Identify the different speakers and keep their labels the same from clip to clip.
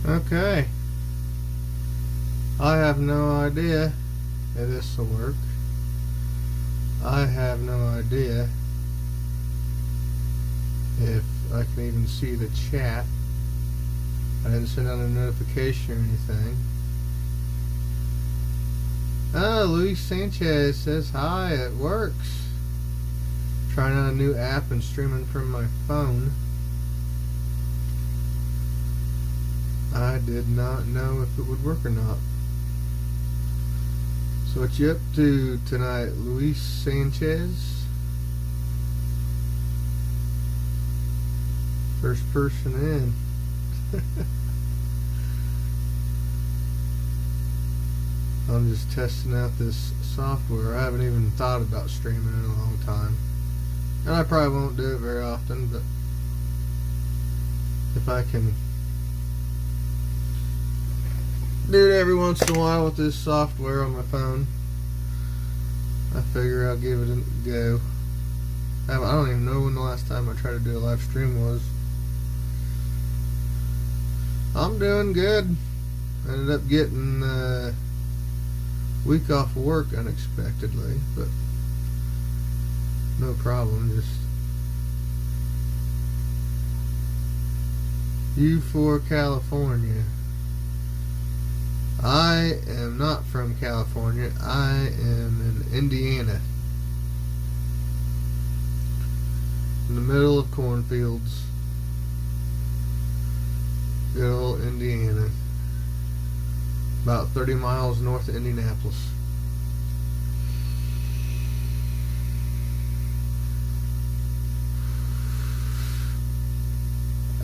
Speaker 1: Okay. I have no idea if this will work. I have no idea if I can even see the chat. I didn't send out a notification or anything. Oh, Luis Sanchez says hi, it works. Trying out a new app and streaming from my phone. I did not know if it would work or not. So what you up to tonight, Luis Sanchez? First person in. I'm just testing out this software. I haven't even thought about streaming in a long time. And I probably won't do it very often, but if I can do it every once in a while with this software on my phone, I figure I'll give it a go. I don't even know when the last time I tried to do a live stream was. I'm doing good. Ended up getting a week off of work unexpectedly, but no problem. Just U4 California. I am not from California. I am in Indiana. In the middle of cornfields. Good old Indiana. About 30 miles north of Indianapolis.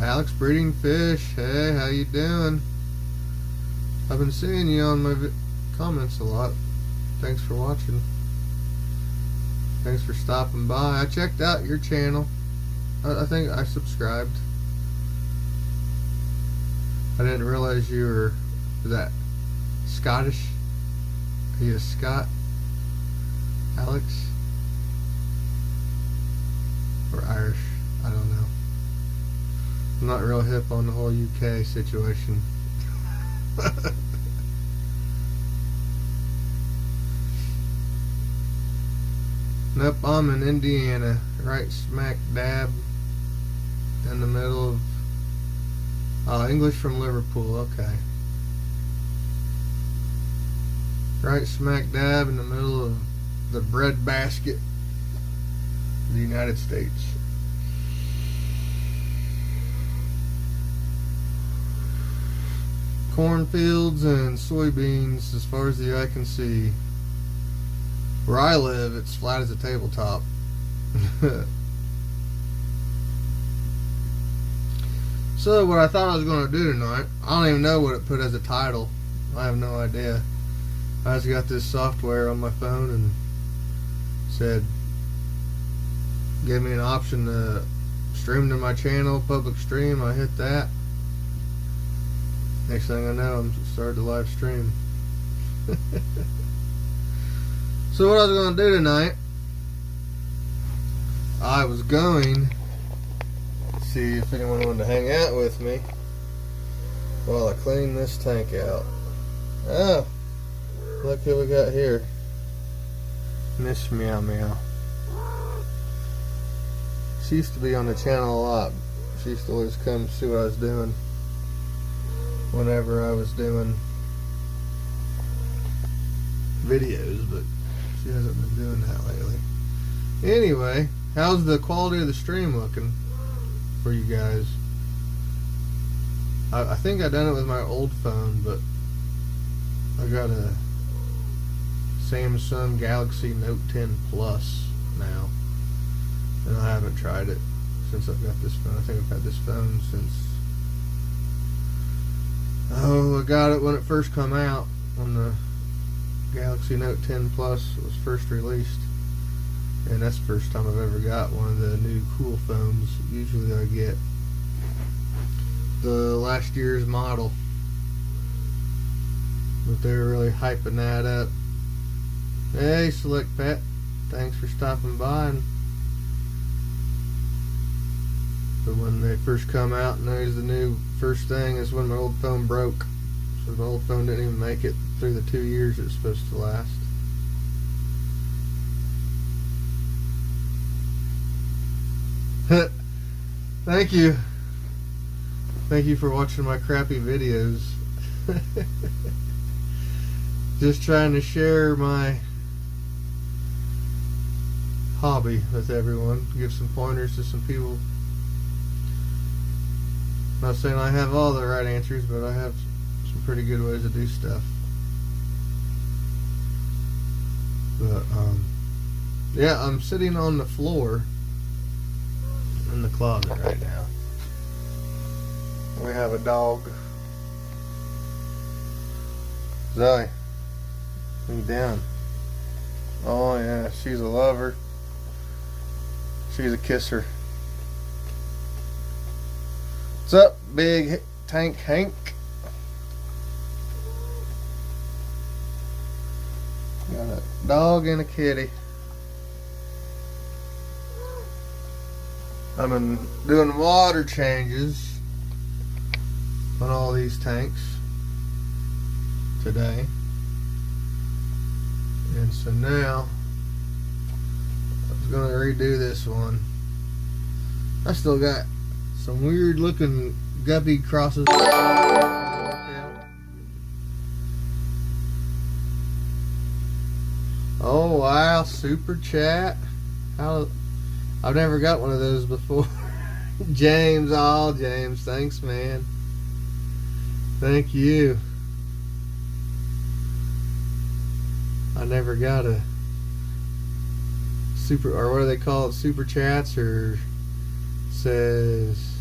Speaker 1: Alex Breeding Fish, hey, how you doing? I've been seeing you on my comments a lot. Thanks for watching. Thanks for stopping by. I checked out your channel. I think I subscribed. I didn't realize you were that Scottish. Are you a Scot, Alex? Or Irish? I don't know. I'm not real hip on the whole UK situation. Nope, I'm in Indiana, right smack dab in the middle of English from Liverpool, okay. Right smack dab in the middle of the breadbasket of the United States. Cornfields and soybeans as far as the eye can see. Where I live, it's flat as a tabletop. So what I thought I was going to do tonight, I don't even know what it put as a title. I have no idea. I just got this software on my phone and said, gave me an option to stream to my channel, public stream. I hit that. Next thing I know, I'm started the live stream. So what I was going to do tonight, I was going to see if anyone wanted to hang out with me while I clean this tank out. Oh, look who we got here. Miss Meow Meow. She used to be on the channel a lot. She used to always come see what I was doing whenever I was doing videos, but she hasn't been doing that lately. Anyway, how's the quality of the stream looking for you guys? I think I done it with my old phone, but I got a Samsung Galaxy Note 10 Plus now, and I haven't tried it since I've got this phone. I think I've had this phone since, I got it when it first come out, when the Galaxy Note 10 Plus was first released, and that's the first time I've ever got one of the new cool phones. Usually I get the last year's model, but they're really hyping that up. Hey, Select Pet, thanks for stopping by and But when they first come out, and there's the new first thing is when my old phone broke. So the old phone didn't even make it through the 2 years it's supposed to last. Thank you. Thank you for watching my crappy videos. Just trying to share my hobby with everyone. Give some pointers to some people. Not saying I have all the right answers, but I have some pretty good ways to do stuff. But yeah, I'm sitting on the floor in the closet right now. We have a dog. Zoe, what are you doing? Oh yeah, she's a lover. She's a kisser. What's up, Big Tank Hank? Got a dog and a kitty. I've been doing water changes on all these tanks today. And so now I was going to redo this one. I still got some weird looking guppy crosses. Oh wow, super chat. I've never got one of those before. James, James, thanks man. Thank you. I never got a super, or what do they call it, super chats, or says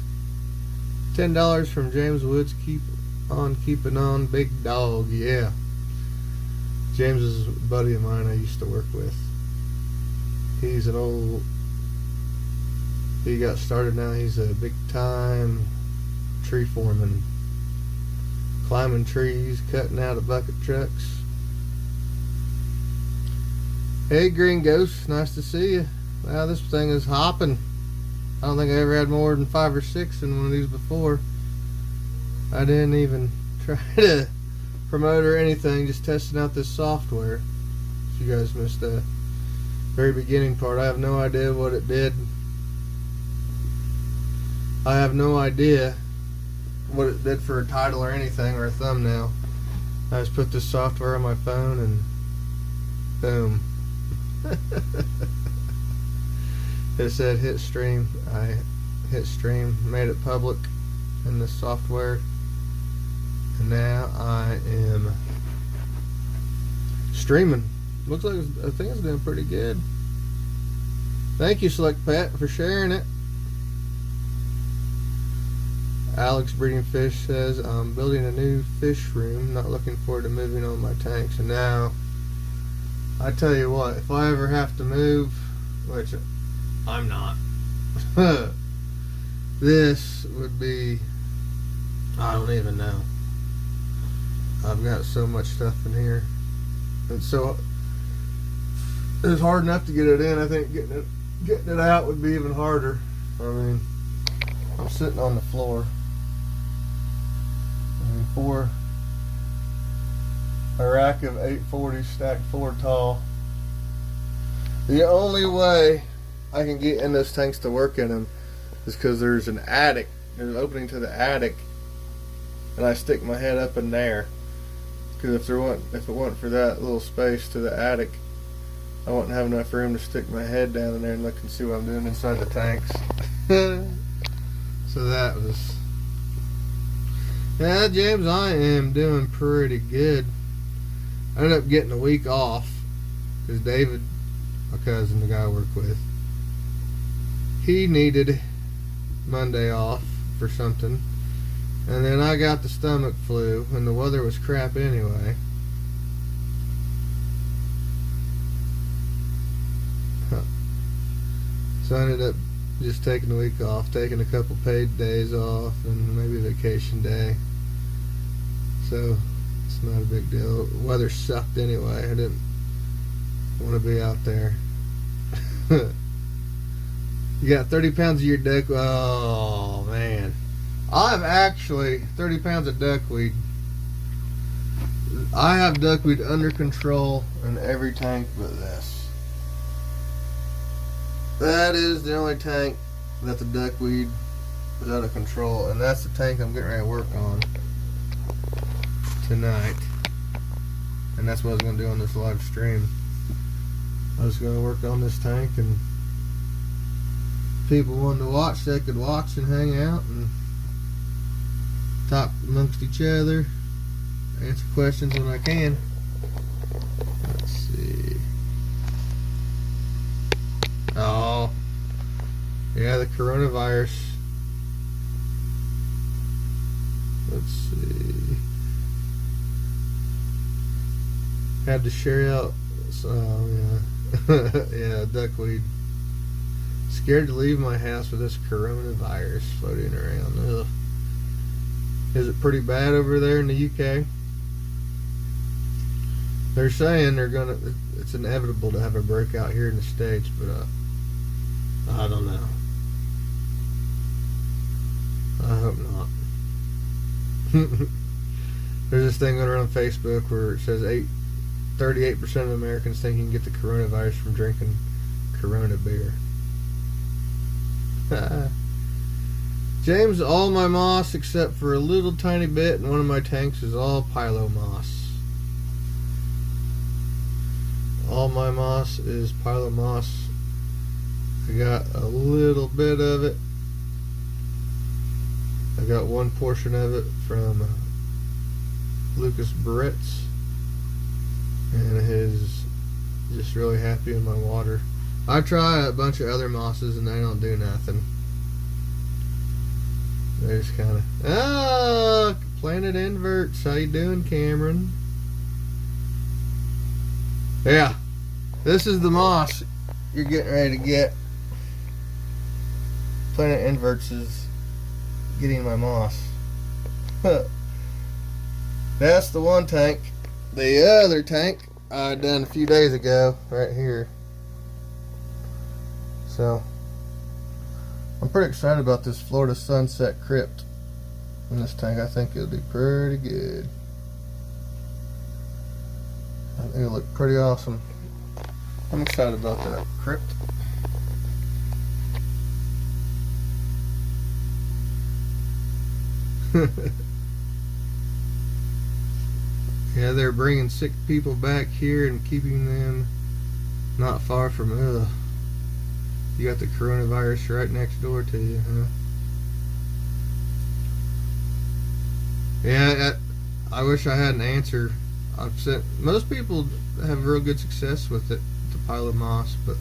Speaker 1: $10 from James Woods, keep on keeping on, big dog. Yeah, James is a buddy of mine I used to work with. He's an old, he got started now, he's a big time tree foreman, climbing trees, cutting out of bucket trucks. Hey Green Ghost, nice to see you. Wow, this thing is hopping. I don't think I ever had more than 5 or 6 in one of these before. I didn't even try to promote or anything, just testing out this software. If you guys missed the very beginning part, I have no idea what it did. I have no idea what it did for a title or anything, or a thumbnail. I just put this software on my phone and boom. It said hit stream. I hit stream, made it public in this software, and now I am streaming. Looks like I think it's doing pretty good. Thank you, Select Pet, for sharing it. Alex Breeding Fish says, I'm building a new fish room, not looking forward to moving on my tanks. And now, I tell you what, if I ever have to move, which I'm not, this would be, I don't even know. I've got so much stuff in here. And so, it's hard enough to get it in. I think getting it out would be even harder. I mean, I'm sitting on the floor. For a rack of 840 stacked 4 tall. The only way I can get in those tanks to work in them is because there's an attic. There's an opening to the attic, and I stick my head up in there. Because if it wasn't for that little space to the attic, I wouldn't have enough room to stick my head down in there and look and see what I'm doing inside the tanks. So that was. Yeah, James, I am doing pretty good. I ended up getting a week off because David, my cousin, the guy I work with, he needed Monday off for something, and then I got the stomach flu, and the weather was crap anyway. So I ended up just taking a week off, taking a couple paid days off, and maybe a vacation day. So it's not a big deal. Weather sucked anyway. I didn't want to be out there. You got 30 pounds of your duckweed. Oh, man. I've actually, 30 pounds of duckweed. I have duckweed under control in every tank but this. That is the only tank that the duckweed is out of control. And that's the tank I'm getting ready to work on tonight. And that's what I was going to do on this live stream. I was going to work on this tank, and people wanted to watch, they could watch and hang out and talk amongst each other, answer questions when I can. Let's see. Oh, yeah, the coronavirus. Let's see. Had to share out. Yeah, duckweed. Scared to leave my house with this coronavirus floating around. Ugh. Is it pretty bad over there in the UK? They're saying it's inevitable to have a breakout here in the States, but I don't know. I hope not. There's this thing going around Facebook where it says 38% of Americans think you can get the coronavirus from drinking Corona beer. James, all my moss except for a little tiny bit in one of my tanks is all Pilo moss. All my moss is Pilo moss. I got a little bit of it. I got one portion of it from Lucas Barrett's, and his just really happy in my water. I try a bunch of other mosses and they don't do nothing. They just kind of Planet Inverts. How you doing, Cameron? Yeah, this is the moss you're getting ready to get. Planet Inverts is getting my moss. That's the one tank. The other tank I done a few days ago, right here. So I'm pretty excited about this Florida Sunset Crypt in this tank. I think it'll do pretty good. I think it'll look pretty awesome. I'm excited about that crypt. Yeah, they're bringing sick people back here and keeping them not far from, you got the coronavirus right next door to you, huh? Yeah, I wish I had an answer. I've sent, most people have real good success with it, the Pilo moss, but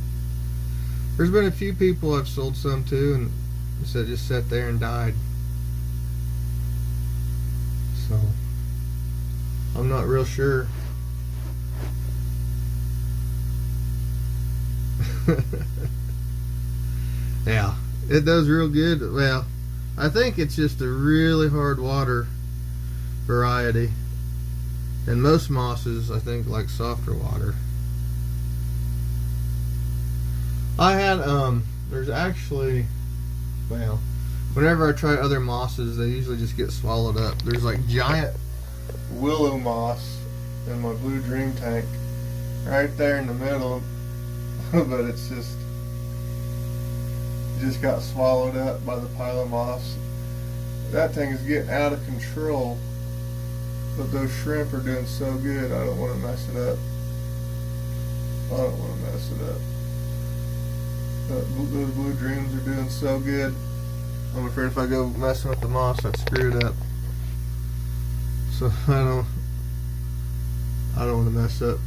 Speaker 1: there's been a few people I've sold some to and said just sat there and died. So I'm not real sure. Yeah, it does real good. Well, I think it's just a really hard water variety, and most mosses I think like softer water. I had there's actually, well, whenever I try other mosses they usually just get swallowed up. There's like giant willow moss in my Blue Dream tank right there in the middle, but it's just got swallowed up by the Pilo moss. That thing is getting out of control, but those shrimp are doing so good I don't want to mess it up. Those Blue Dreams are doing so good. I'm afraid if I go messing with the moss I'd screw it up. So I don't want to mess up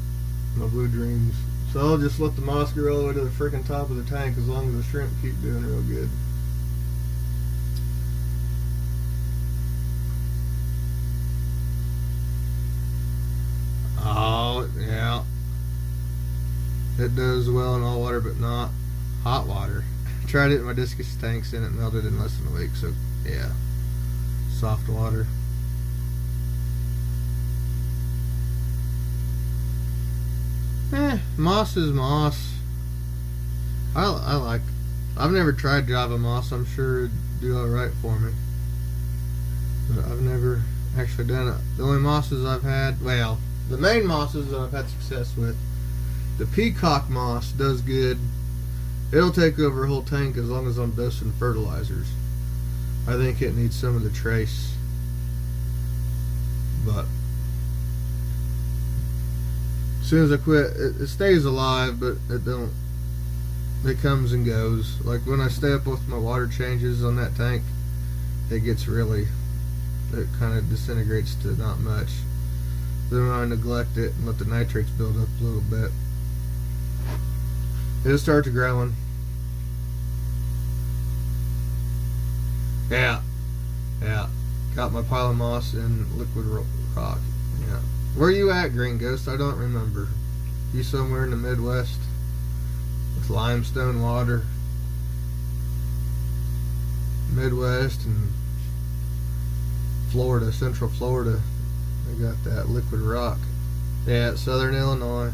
Speaker 1: my Blue Dreams. So I'll just let the moss grow all the way to the freaking top of the tank as long as the shrimp keep doing real good. Oh, yeah. It does well in all water, but not hot water. I tried it in my discus tanks and it melted in less than a week, so yeah. Soft water. Moss is moss. I like I've never tried Java moss. I'm sure it'd do alright for me. But I've never actually done it. The only mosses I've had, well, the main mosses that I've had success with, the peacock moss does good. It'll take over a whole tank as long as I'm dosing fertilizers. I think it needs some of the trace. But as soon as I quit, it stays alive, but it comes and goes. Like when I stay up with my water changes on that tank, it kind of disintegrates to not much. Then when I neglect it and let the nitrates build up a little bit, it'll start to growing. Yeah. Got my pile of moss and liquid rock. Yeah. Where you at, Green Ghost? I don't remember. You somewhere in the Midwest with limestone water? Midwest and Florida, Central Florida. They got that liquid rock. Yeah, Southern Illinois.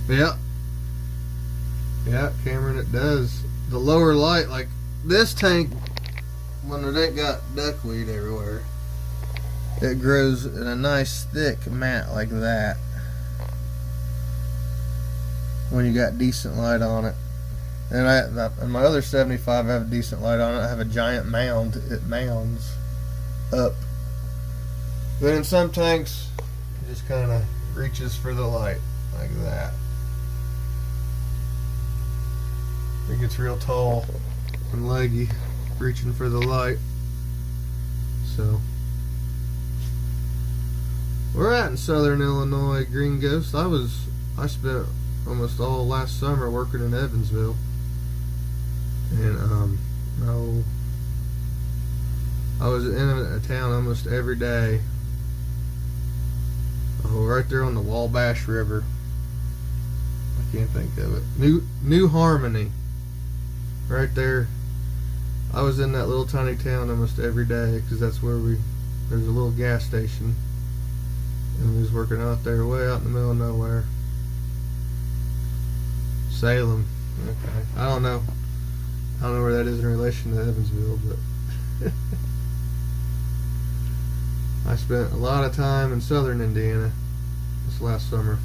Speaker 1: Yeah. Yeah, Cameron, it does. The lower light, like this tank, when it ain't got duckweed everywhere, it grows in a nice thick mat like that. When you got decent light on it. And in my other 75, I have a decent light on it. I have a giant mound. It mounds up. But in some tanks, it just kind of reaches for the light like that. It gets real tall and leggy, reaching for the light. So we're at in Southern Illinois, Green Ghost. I spent almost all last summer working in Evansville, and I was in a town almost every day. Oh, right there on the Wabash River. I can't think of it. New Harmony. Right there. I was in that little tiny town almost every day because that's where there's a little gas station, and we was working out there way out in the middle of nowhere. Salem. Okay. I don't know where that is in relation to Evansville, but I spent a lot of time in southern Indiana this last summer.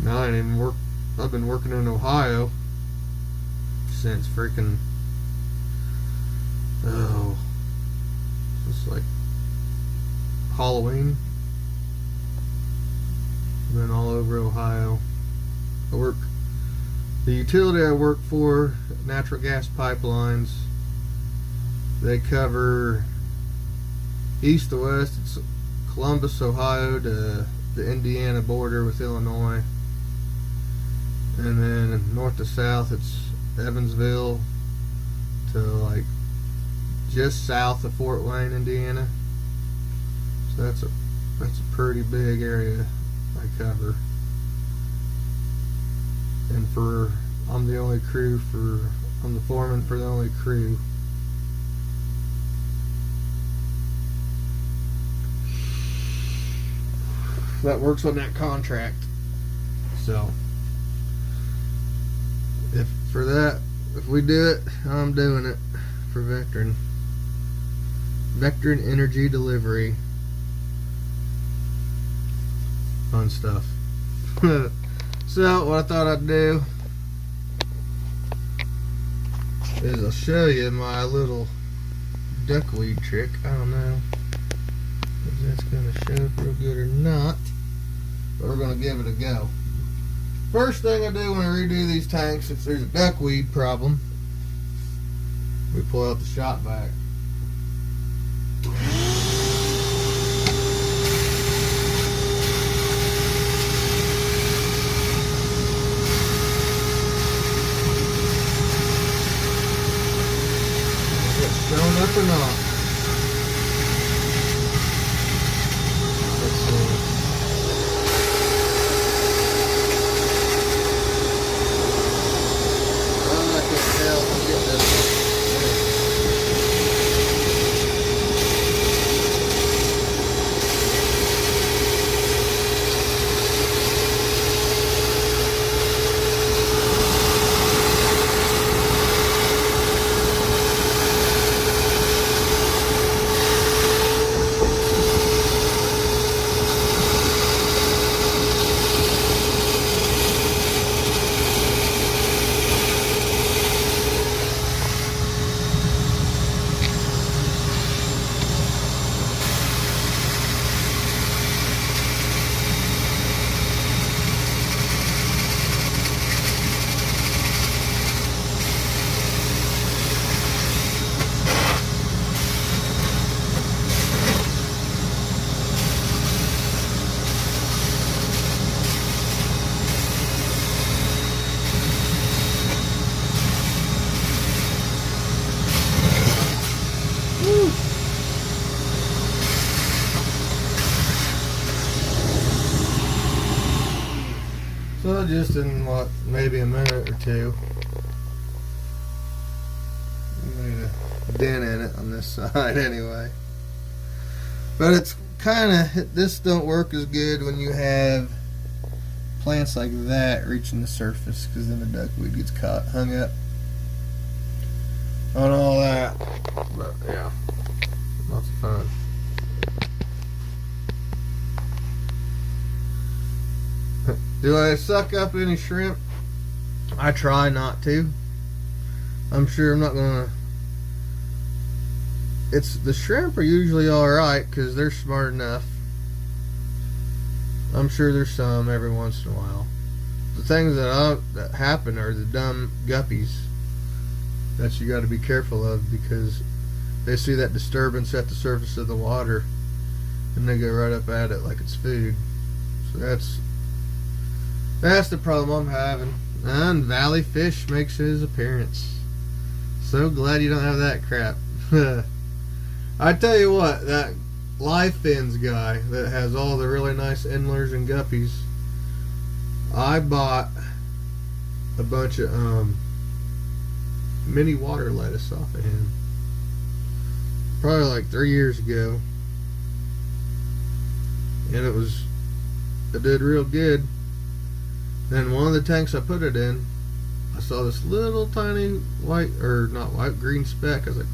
Speaker 1: Now I didn't work. I've been working in Ohio since freaking it's like Halloween. Been all over Ohio. The utility I work for, natural gas pipelines, they cover east to west. It's Columbus, Ohio to the Indiana border with Illinois. And then north to south, it's Evansville to like just south of Fort Wayne, Indiana. So that's a pretty big area I cover. And I'm the foreman for the only crew. That works on that contract. So if we do it, I'm doing it for Vectren Energy Delivery. Fun stuff. So what I thought I'd do is I'll show you my little duckweed trick. I don't know if that's going to show up real good or not, but we're going to give it a go. First thing I do when I redo these tanks, if there's a duckweed problem, we pull out the shot vac. Is it showing up or not? Let's see. I can't tell if I'm getting this. Oh, just in what, maybe a minute or two. Made a dent in it on this side anyway. But it's kind of, this don't work as good when you have plants like that reaching the surface, because then the duckweed gets caught, hung up on all that. But yeah, lots of fun. Do I suck up any shrimp? I try not to. I'm sure I'm not gonna. It's the shrimp are usually alright because they're smart enough. I'm sure there's some every once in a while. The things that happen are the dumb guppies that you got to be careful of, because they see that disturbance at the surface of the water and they go right up at it like it's food. So that's the problem I'm having. And Valley Fish makes his appearance. So glad you don't have that crap. I tell you what, that Live Fins guy that has all the really nice endlers and guppies, I bought a bunch of mini water lettuce off of him probably like 3 years ago, and it did real good. Then one of the tanks I put it in, I saw this little tiny white, or not white, green speck. I was like,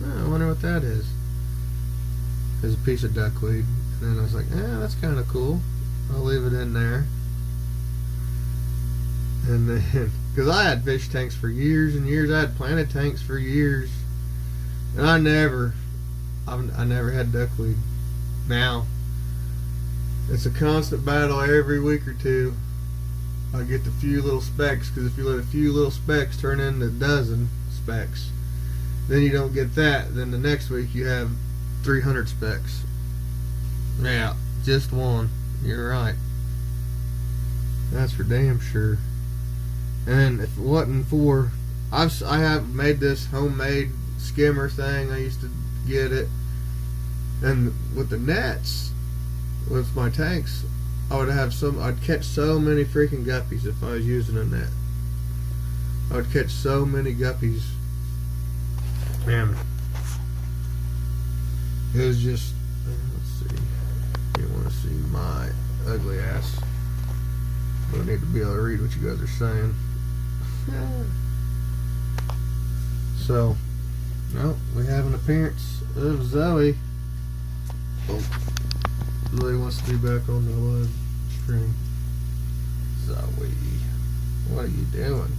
Speaker 1: oh, I wonder what that is. It's a piece of duckweed. And then I was like, that's kind of cool. I'll leave it in there. And then, because I had fish tanks for years and years, I had planted tanks for years, and I never had duckweed. Now, it's a constant battle every week or two. I get the few little specks, because if you let a few little specks turn into a dozen specks, then you don't get that. Then the next week you have 300 specks. Yeah, just one. You're right. That's for damn sure. And if it wasn't for, I have made this homemade skimmer thing. I used to get it, and with the nets, with my tanks, I'd catch so many freaking guppies if I was using a net. I would catch so many guppies. Man, it was just, let's see, you want to see my ugly ass. I need to be able to read what you guys are saying. So, no, we have an appearance of Zoe. Oh, Zoe wants to be back on the live stream. Zoe, what are you doing?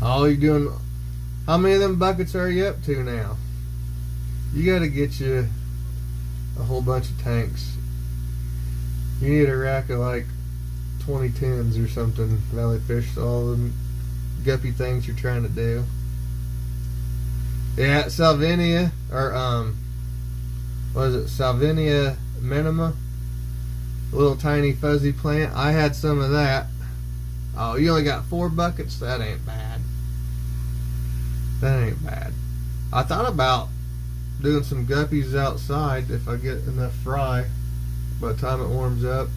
Speaker 1: Oh, you doing? How many of them buckets are you up to now? You got to get you a whole bunch of tanks. You need a rack of like 2010s or something. Valley Fish, all them guppy things you're trying to do. Yeah, Salvinia, or what is it? Salvinia minima, a little tiny fuzzy plant. I had some of that. Oh, you only got 4 buckets? That ain't bad. That ain't bad. I thought about doing some guppies outside if I get enough fry by the time it warms up,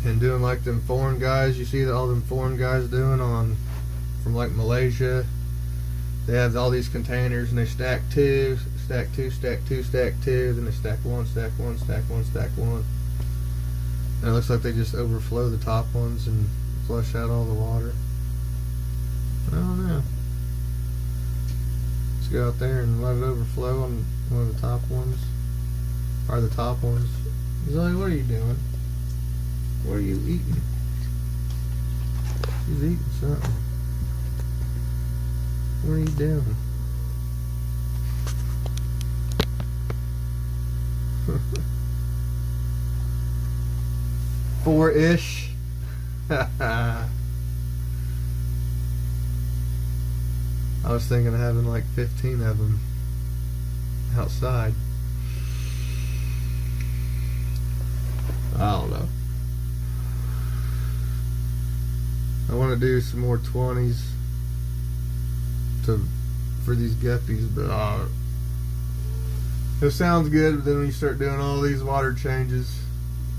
Speaker 1: and doing like them foreign guys. You see all them foreign guys doing from like Malaysia. They have all these containers and they stack 2, stack 2, stack 2, stack 2, then they stack 1, stack 1, stack 1, stack 1. And it looks like they just overflow the top ones and flush out all the water. I don't know. Let's go out there and let it overflow on one of the top ones. Or the top ones. Zoe, what are you doing? What are you eating? She's eating something. What are you doing? Four-ish. I was thinking of having like 15 of them outside. I don't know. I want to do some more 20s for these guppies, but It sounds good, but then when you start doing all these water changes,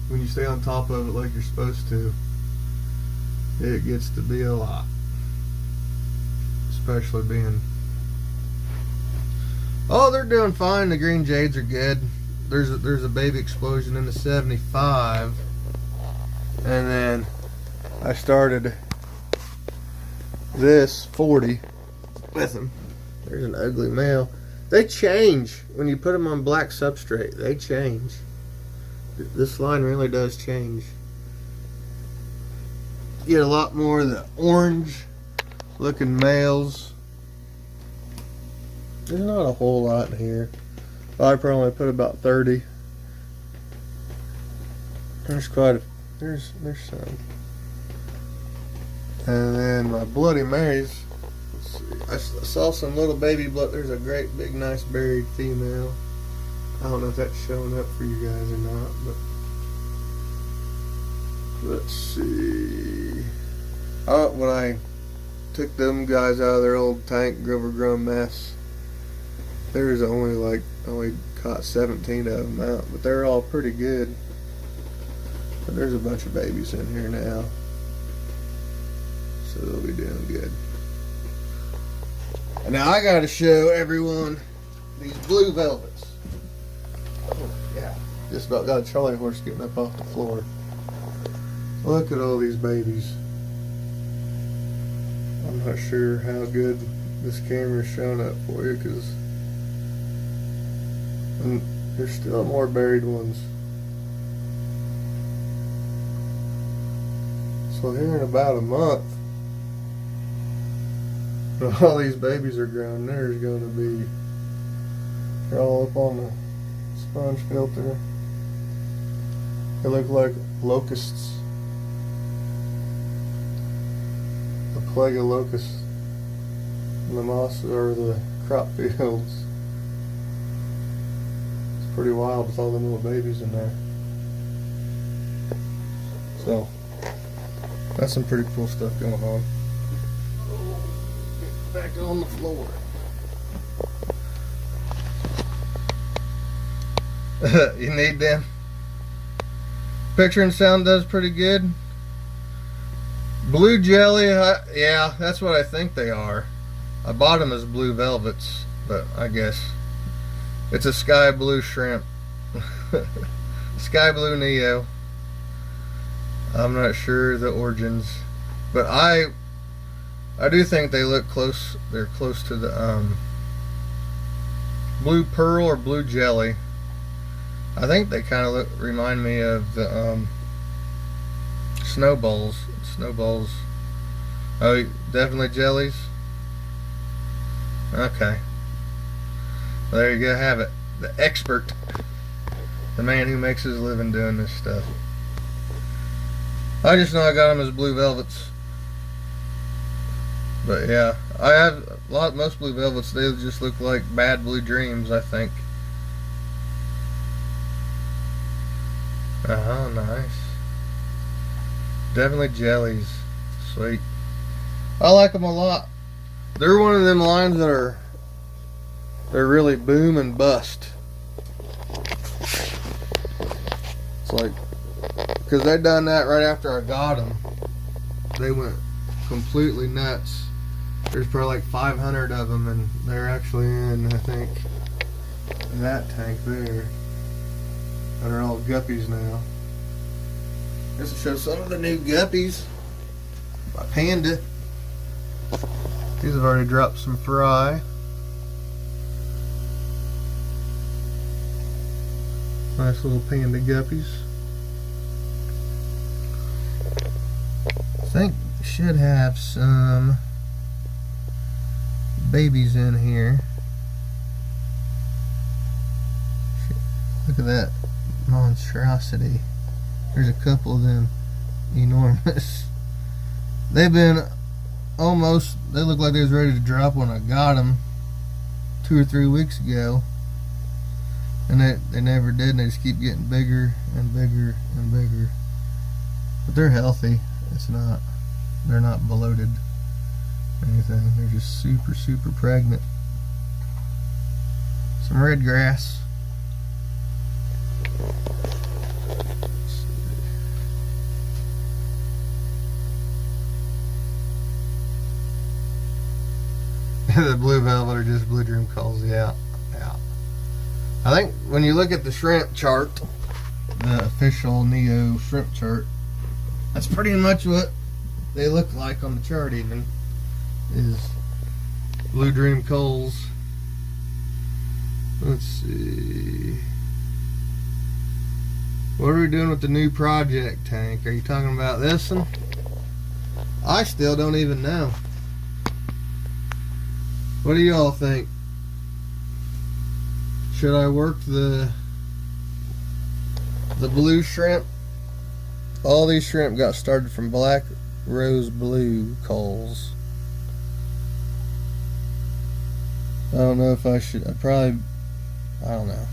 Speaker 1: when you stay on top of it like you're supposed to, it gets to be a lot. Especially being... Oh, they're doing fine. The green jades are good. There's a baby explosion in the 75. And then I started this 40 with them. There's an ugly male. They change when you put them on black substrate. They change. This line really does change. You get a lot more of the orange looking males. There's not a whole lot in here. I probably put about 30. There's quite a... There's some. And then my Bloody Marys. I saw some little baby blood. There's a great big nice buried female. I don't know if that's showing up for you guys or not, but let's see. Oh, when I took them guys out of their old tank overgrown mess, there was only caught 17 of them out, but they're all pretty good. But there's a bunch of babies in here now, so they'll be doing good. And now I gotta show everyone these blue velvets. Oh, yeah, just about got a Charlie horse getting up off the floor. Look at all these babies. I'm not sure how good this camera's showing up for you, because there's still more buried ones. So here in about a month, when all these babies are grown, there's going to be, they're all up on the sponge filter. They look like locusts. A plague of locusts in the moss or the crop fields. It's pretty wild with all them little babies in there. So that's some pretty cool stuff going on. Back on the floor. You need them. Picture and sound does pretty good. Blue jelly, yeah, that's what I think they are. I bought them as blue velvets, but I guess it's a sky blue shrimp. Sky blue Neo. I'm not sure the origins, but I do think they look close. They're close to the blue pearl or blue jelly. I think they kind of remind me of the snowballs. Snowballs. Oh, definitely jellies. Okay. Well, there you go. Have it. The expert, the man who makes his living doing this stuff. I just know I got them as blue velvets. But yeah, I have most blue velvets. They just look like bad blue dreams, I think. Oh, nice. Definitely jellies. Sweet. I like them a lot. They're one of them lines that they're really boom and bust. It's like, because they done that right after I got them. They went completely nuts. There's probably like 500 of them, and they're actually in, I think, that tank there. And they're all guppies now. Just to show some of the new guppies. My panda. These have already dropped some fry. Nice little panda guppies. I think should have some babies in here. Look at that monstrosity. There's a couple of them enormous. They've been almost, they look like they was ready to drop when I got them 2 or 3 weeks ago. And they never did, and they just keep getting bigger and bigger and bigger. But they're healthy. They're not bloated or anything. They're just super, super pregnant. Some red grass. The blue velvet or just blue dream calls. Yeah. I think when you look at the shrimp chart, the official Neo shrimp chart, that's pretty much what they look like on the chart. Even is blue dream coals. Let's see. What are we doing with the new project tank? Are you talking about this one? I still don't even know. What do y'all think? Should I work the blue shrimp? All these shrimp got started from black rose blue coals. I don't know if I should. I don't know.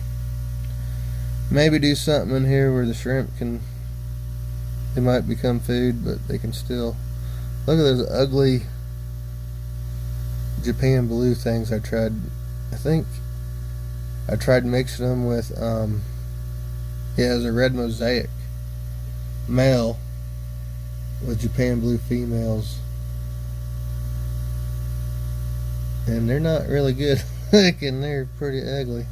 Speaker 1: Maybe do something in here where the shrimp they might become food, but they can still. Look at those ugly Japan blue things I tried. I think I tried mixing them with it was a red mosaic male with Japan blue females, and they're not really good looking. They're pretty ugly.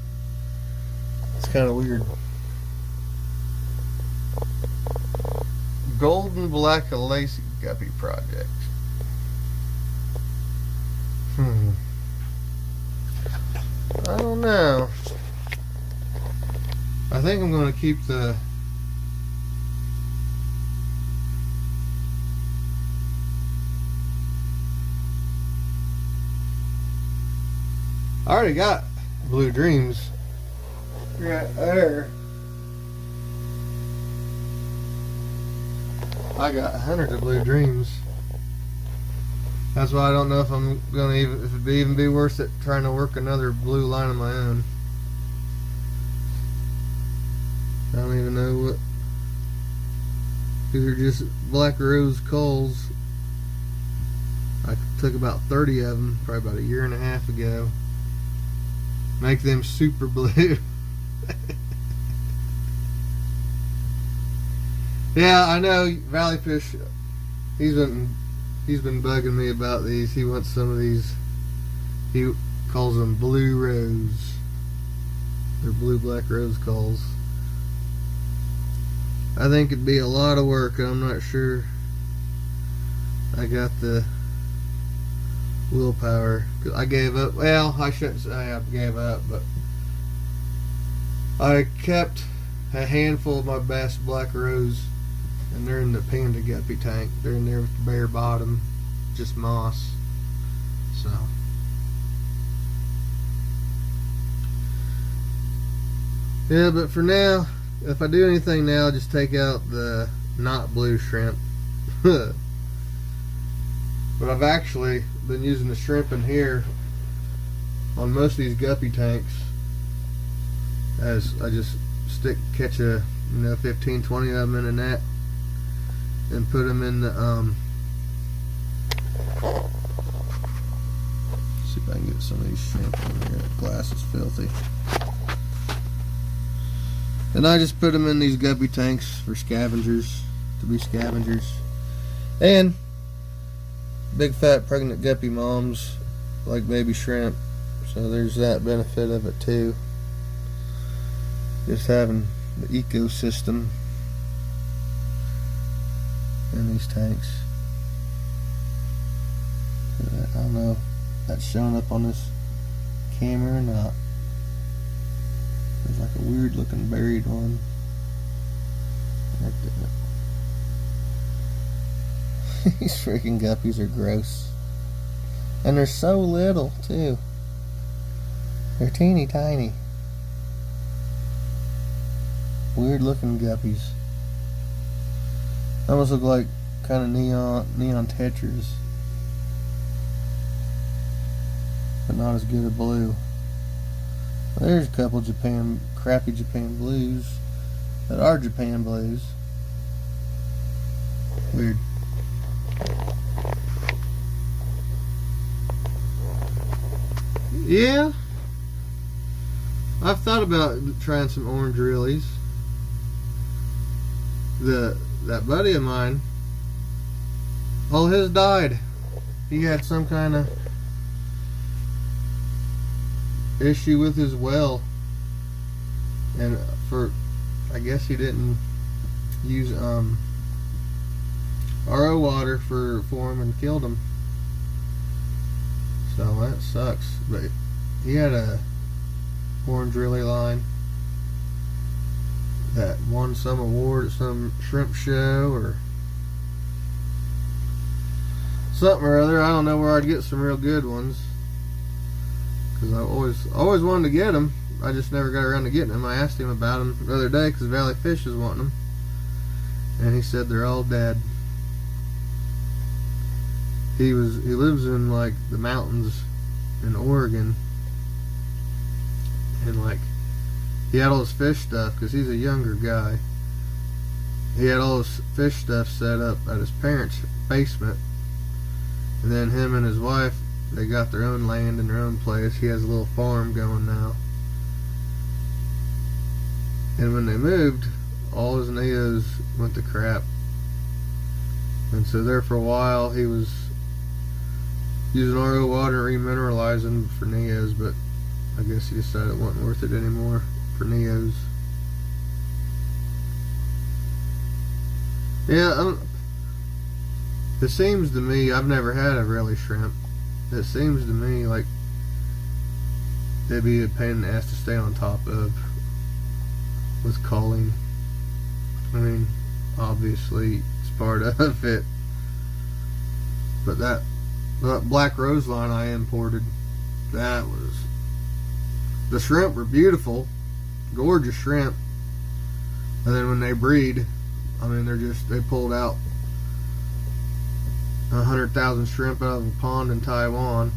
Speaker 1: It's kind of weird. Golden Black Lacy Guppy Project. I don't know. I think I'm going to keep the I already got Blue Dreams right there. I got hundreds of Blue Dreams. That's why I don't know if I'm gonna if it'd even be worth it trying to work another blue line of my own. I don't even know what. These are just black rose coals. I took about 30 of them, probably about a year and a half ago. Make them super blue. Yeah, I know Valley Fish. He's been bugging me about these. He wants some of these. He calls them blue rose. They're blue black rose calls. I think it'd be a lot of work. I'm not sure I got the willpower. I gave up. Well, I shouldn't say I gave up, but I kept a handful of my best black rose, and they're in the Panda Guppy tank. They're in there with the bare bottom, just moss. So yeah, but for now, if I do anything now, I'll just take out the not blue shrimp. But I've actually been using the shrimp in here on most of these guppy tanks, as I just catch 15, 20 of them in a net and put them in the see if I can get some of these shrimp in here. The glass is filthy. And I just put them in these guppy tanks for scavengers, to be scavengers. And big fat pregnant guppy moms like baby shrimp, so there's that benefit of it too. Just having the ecosystem in these tanks. I don't know if that's showing up on this camera or not. There's like a weird looking buried one right there. These freaking guppies are gross. And they're so little too. They're teeny tiny. Weird looking guppies. Almost look like kind of neon tetras, but not as good a blue. There's a couple crappy Japan blues that are Japan blues. Weird. Yeah, I've thought about trying some orange realies. that buddy of mine, all his died. He had some kind of issue with his well, and I guess he didn't use RO water for him and killed him. So that sucks. But he had a orange relay line that won some award at some shrimp show or something or other. I don't know where I'd get some real good ones, because I always wanted to get them. I just never got around to getting them. I asked him about them the other day because Valley Fish is wanting them, and he said they're all dead. He lives in like the mountains in Oregon, and like he had all his fish stuff because he's a younger guy. He had all his fish stuff set up at his parents' basement, and then him and his wife, they got their own land and their own place. He has a little farm going now. And when they moved, all his Neos went to crap. And so there for a while he was using RO water and remineralizing for Neos, but I guess he decided it wasn't worth it anymore for Neos. Yeah, it seems to me, I've never had a really shrimp. It seems to me like they'd be a pain in the ass to stay on top of with culling. I mean, obviously it's part of it, but that black rose line I imported, the shrimp were beautiful, gorgeous shrimp, and then when they breed, I mean, they pulled out 100,000 shrimp out of a pond in Taiwan,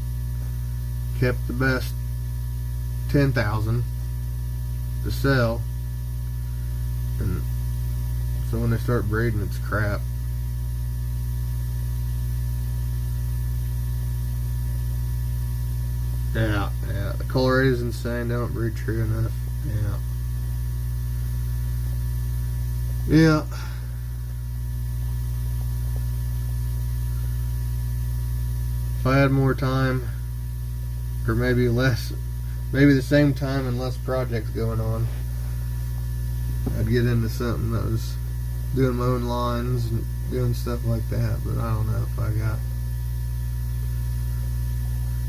Speaker 1: kept the best 10,000 to sell, and so when they start breeding, it's crap. Yeah, the color is insane. They don't breed true enough. Yeah. If I had more time, or maybe the same time and less projects going on, I'd get into something that was doing my own lines and doing stuff like that, but I don't know if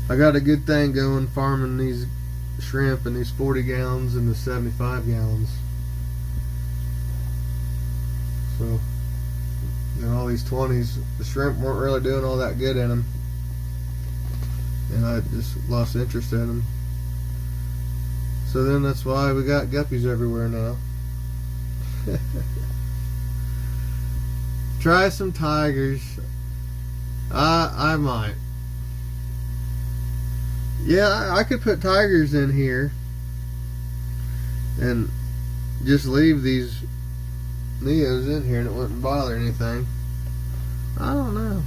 Speaker 1: I got a good thing going farming these shrimp in these 40 gallons and the 75 gallons. So, in all these 20s, the shrimp weren't really doing all that good in them, and I just lost interest in them. So then that's why we got guppies everywhere now. Try some tigers. I might. Yeah, I could put tigers in here and just leave these Neos in here and it wouldn't bother anything. I don't know.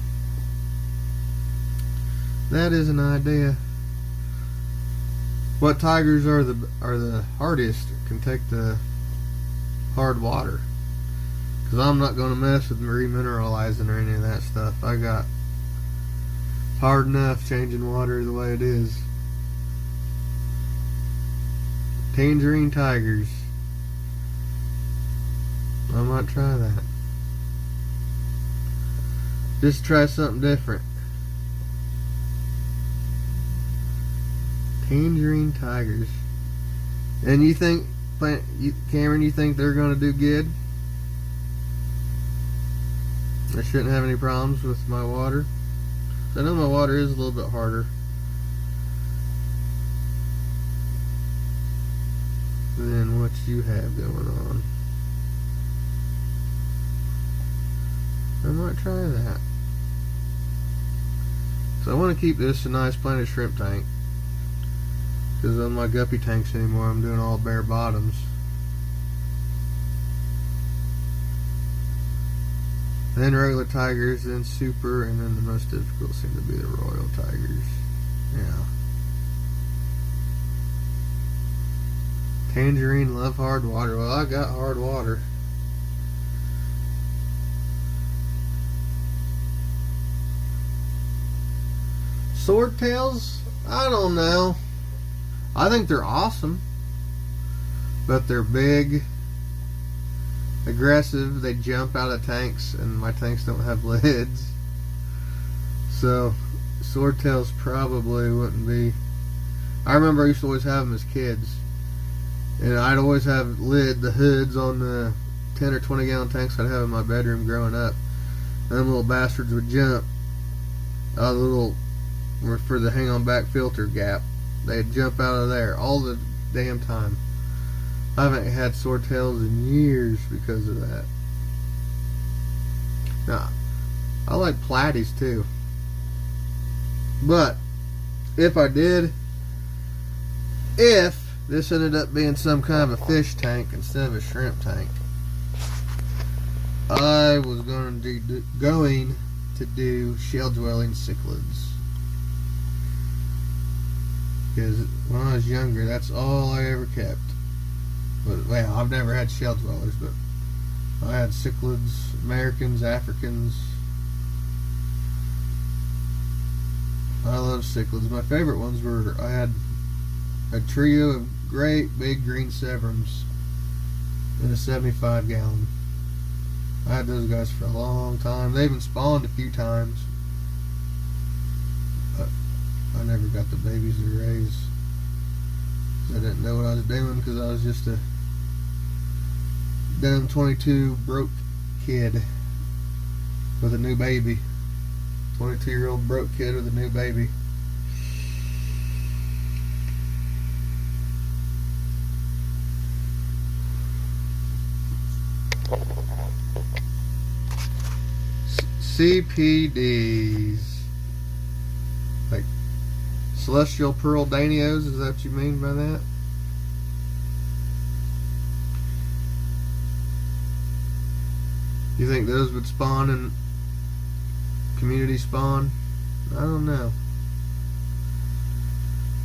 Speaker 1: That is an idea. What tigers are the hardest can take the hard water, because I'm not going to mess with remineralizing or any of that stuff. I got hard enough changing water the way it is. Tangerine tigers. I might try that. Just try something different. Tangerine tigers. And you think, Cameron, you think they're going to do good? I shouldn't have any problems with my water. I know my water is a little bit harder than what you have going on. I might try that. So I want to keep this a nice planted shrimp tank, because on my guppy tanks anymore, I'm doing all bare bottoms. Then regular tigers, then super, and then the most difficult seem to be the royal tigers. Yeah. Tangerine love hard water. Well, I got hard water. Swordtails, I don't know. I think they're awesome, but they're big, aggressive. They jump out of tanks, and my tanks don't have lids. So swordtails probably wouldn't be. I remember I used to always have them as kids, and I'd always have the hoods on the 10 or 20 gallon tanks I'd have in my bedroom growing up. And them little bastards would jump out of the little, for the hang on back filter gap. They'd jump out of there all the damn time. I haven't had swordtails in years because of that. Now, I like platies too. But if I did, if this ended up being some kind of a fish tank instead of a shrimp tank, I was going to do shell dwelling cichlids. Because when I was younger, that's all I ever kept. But, well, I've never had shell dwellers, but I had cichlids, Americans, Africans. I love cichlids. My favorite ones were, I had a trio of great big green Severums in a 75 gallon. I had those guys for a long time. They even spawned a few times, but I never got the babies to raise. I didn't know what I was doing because I was just a dumb 22 broke kid with a new baby. 22-year-old broke kid with a new baby. CPDs, like celestial pearl danios, is that what you mean by that? You think those would spawn in community spawn? I don't know.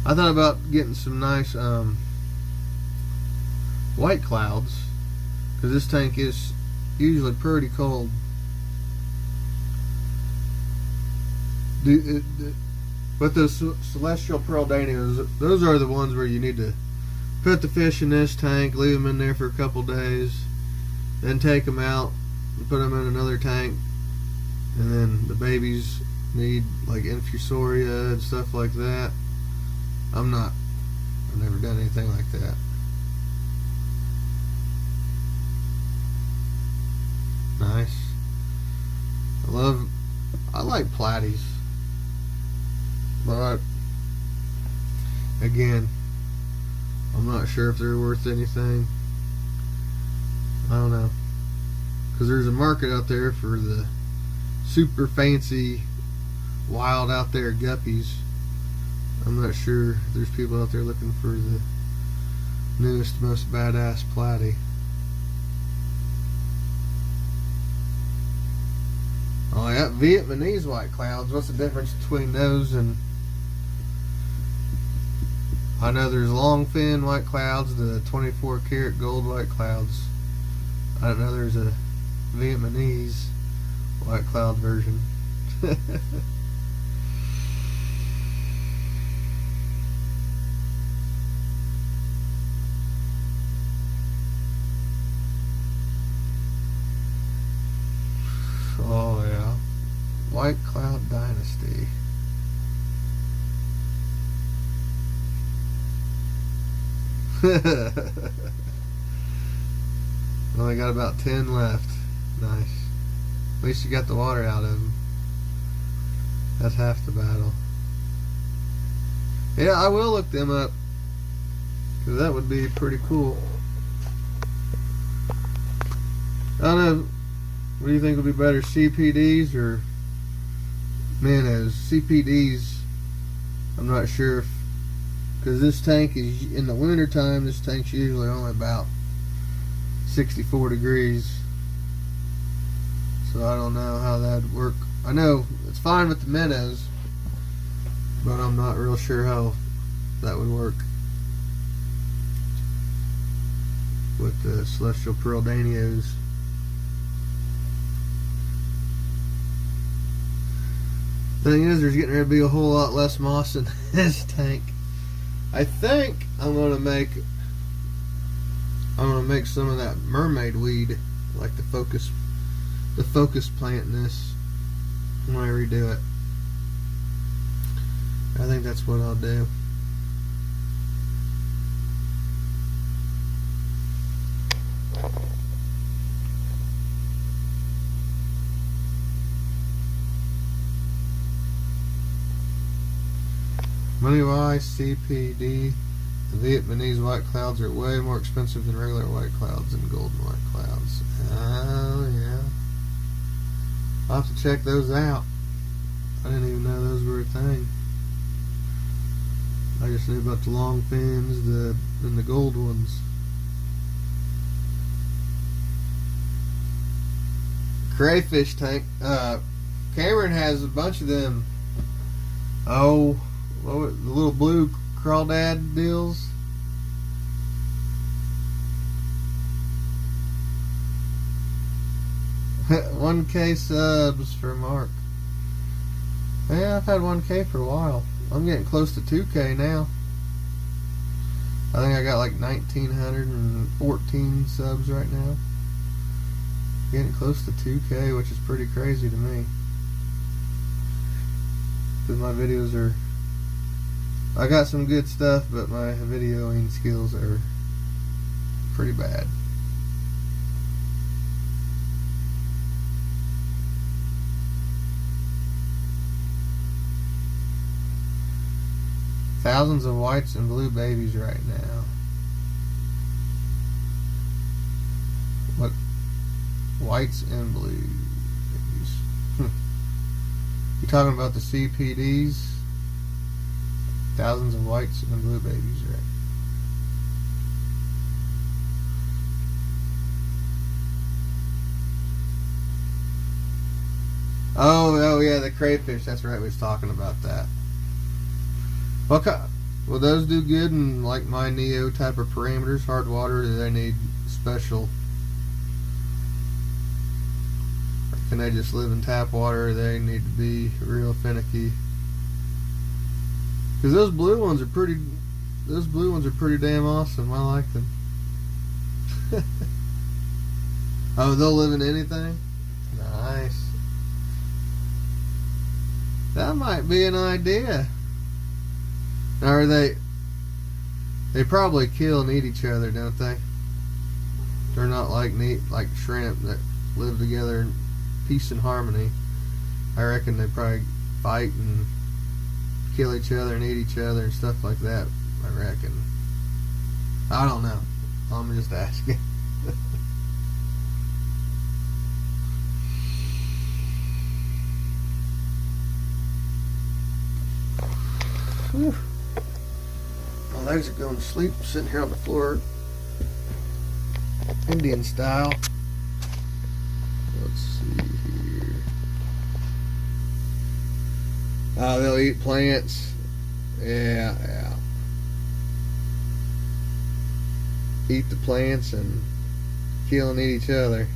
Speaker 1: I thought about getting some nice white clouds, because this tank is usually pretty cold. But those celestial pearl danios, those are the ones where you need to put the fish in this tank, leave them in there for a couple days, then take them out and put them in another tank, and then the babies need like infusoria and stuff like that. I've never done anything like that. Nice. I like platies. But again, I'm not sure if they're worth anything. I don't know, because there's a market out there for the super fancy wild out there guppies. I'm not sure there's people out there looking for the newest, most badass platy. Oh yeah, Vietnamese white clouds. What's the difference between those and... I know there's long fin white clouds, the 24 karat gold white clouds. I don't know there's a Vietnamese white cloud version. Oh yeah, White Cloud Dynasty. Only got about 10 left. Nice. At least you got the water out of them. That's half the battle. Yeah, I will look them up, because that would be pretty cool. I don't know. What do you think would be better, CPDs or minnows? CPDs, I'm not sure if, because this tank is, in the winter time, this tank's usually only about 64 degrees. So I don't know how that'd work. I know it's fine with the minnows, but I'm not real sure how that would work with the celestial pearl danios. Thing is, there's getting ready to be a whole lot less moss in this tank. I think I'm gonna make some of that mermaid weed, like the focus plant in this, when I redo it. I think that's what I'll do. Money-wise, CPD, the Vietnamese white clouds are way more expensive than regular white clouds and golden white clouds. Oh, yeah. I'll have to check those out. I didn't even know those were a thing. I just knew about the long fins and the gold ones. Crayfish tank. Cameron has a bunch of them. Oh, the little blue crawdad deals. $1K subs for Mark. Yeah, I've had 1K for a while. I'm getting close to 2K now. I think I got like 1,914 subs right now. Getting close to 2K, which is pretty crazy to me. Because my videos are... I got some good stuff, but my videoing skills are pretty bad. Thousands of whites and blue babies right now. What? Whites and blue babies. You talking about the CPDs? Thousands of whites and blue babies, right? Oh yeah, the crayfish. That's right. We was talking about that. Will those do good in like my Neo type of parameters? Hard water, or do they need special? Or can they just live in tap water, or they need to be real finicky? Because those blue ones are pretty damn awesome. I like them. Oh, they'll live in anything? Nice. That might be an idea. Now, are they probably kill and eat each other, don't they? They're not like shrimp that live together in peace and harmony. I reckon they probably fight and kill each other and eat each other and stuff like that, I reckon. I don't know. I'm just asking. Whew. My legs are going to sleep. I'm sitting here on the floor, Indian style. Let's see here. Oh, they'll eat plants. Yeah. Eat the plants and kill and eat each other.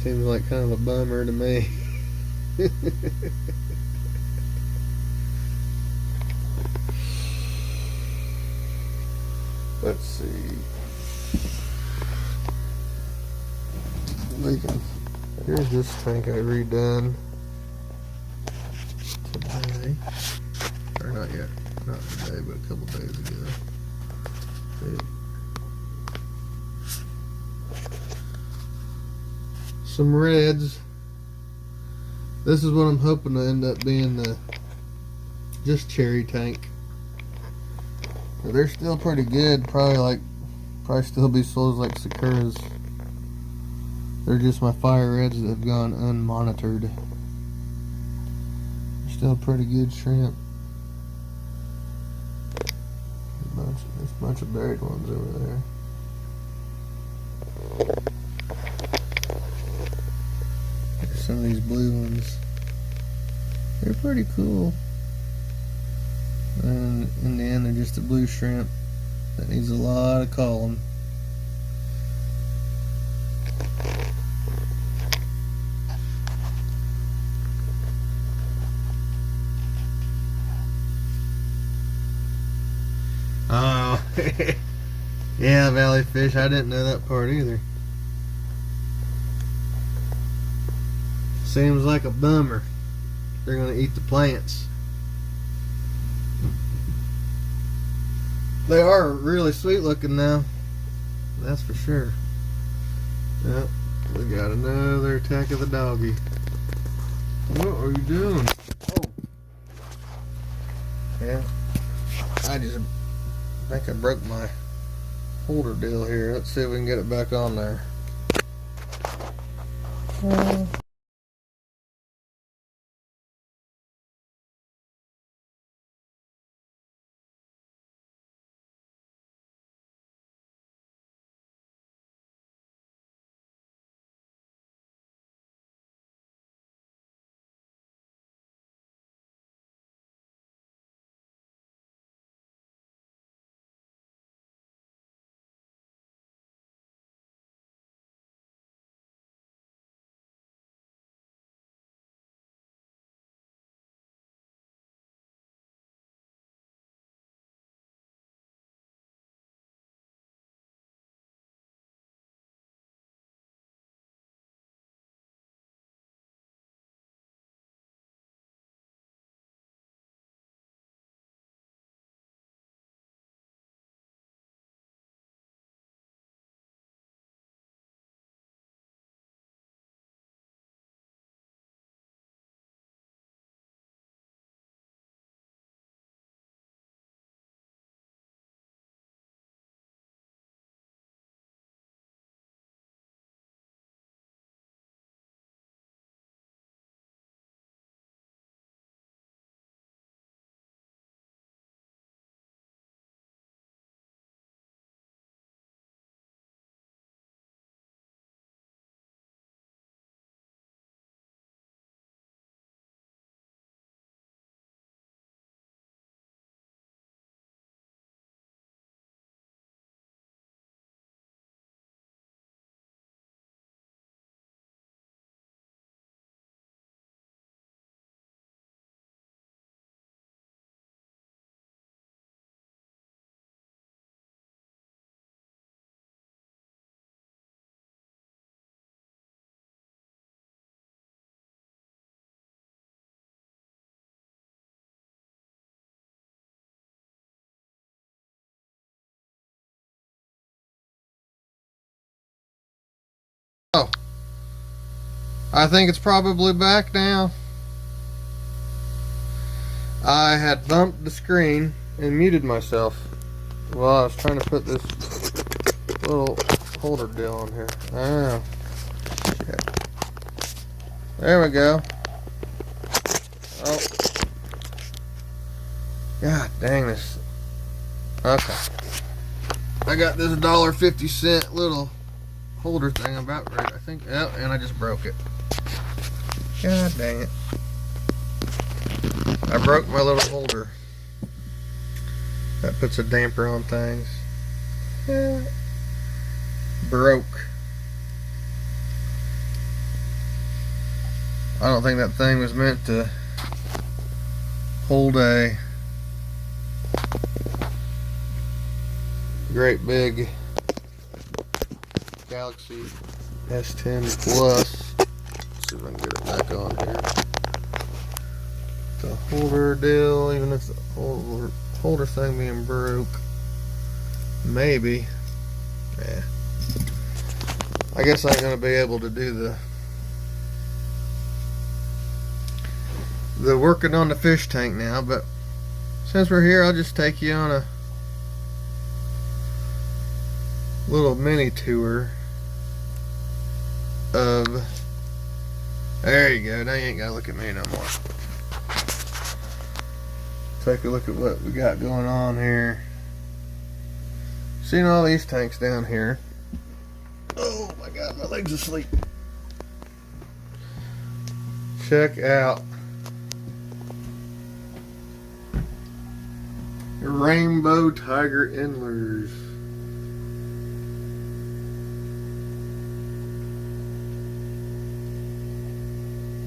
Speaker 1: Seems like kind of a bummer to me. Let's see. Here's this tank I redone today. Or not yet. Not today, but a couple days ago. See. Some reds. This is what I'm hoping to end up being the just cherry tank. But they're still pretty good. Probably still be sold like Sakuras. They're just my fire reds that have gone unmonitored. They're still pretty good shrimp. There's a bunch of buried ones over there. There's some of these blue ones. They're pretty cool. And in the end, they're just a blue shrimp that needs a lot of calling. Oh, yeah, valley fish. I didn't know that part either. Seems like a bummer. They're gonna eat the plants. They are really sweet looking now. That's for sure. Yep, we got another attack of the doggy. What are you doing? Oh. Yeah. I think I broke my holder deal here. Let's see if we can get it back on there. Oh, I think it's probably back now. I had bumped the screen and muted myself while I was trying to put this little holder deal on here. Oh, shit. There we go. Oh, god dang this. Okay, I got this $1.50 little holder thing about right, I think. Oh, and I just broke it. God dang it. I broke my little holder. That puts a damper on things. Yeah. Broke. I don't think that thing was meant to hold a great big Galaxy S10 Plus. Let's see if I can get it back on here. The holder deal, even if the holder thing being broke, maybe. Yeah. I guess I'm gonna be able to do the working on the fish tank now, but since we're here, I'll just take you on a little mini tour of. There you go. Now you ain't gotta look at me no more. Take a look at what we got going on here. Seeing all these tanks down here. Oh my god, my leg's asleep. Check out Rainbow Tiger Endlers.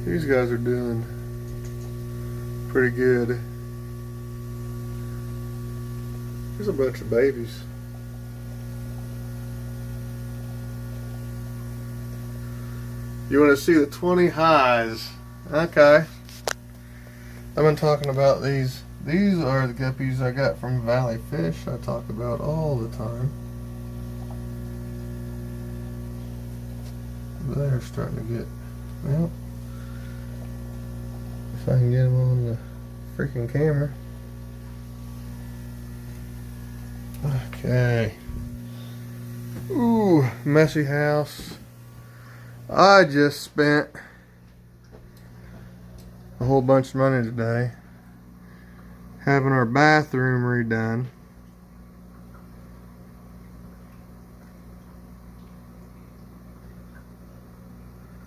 Speaker 1: These guys are doing pretty good. There's a bunch of babies. You want to see the 20 highs? Okay. I've been talking about these. These are the guppies I got from Valley Fish. I talk about all the time. They're starting to get, well, if I can get them on the freaking camera. Okay. Ooh, messy house. I just spent a whole bunch of money today having our bathroom redone.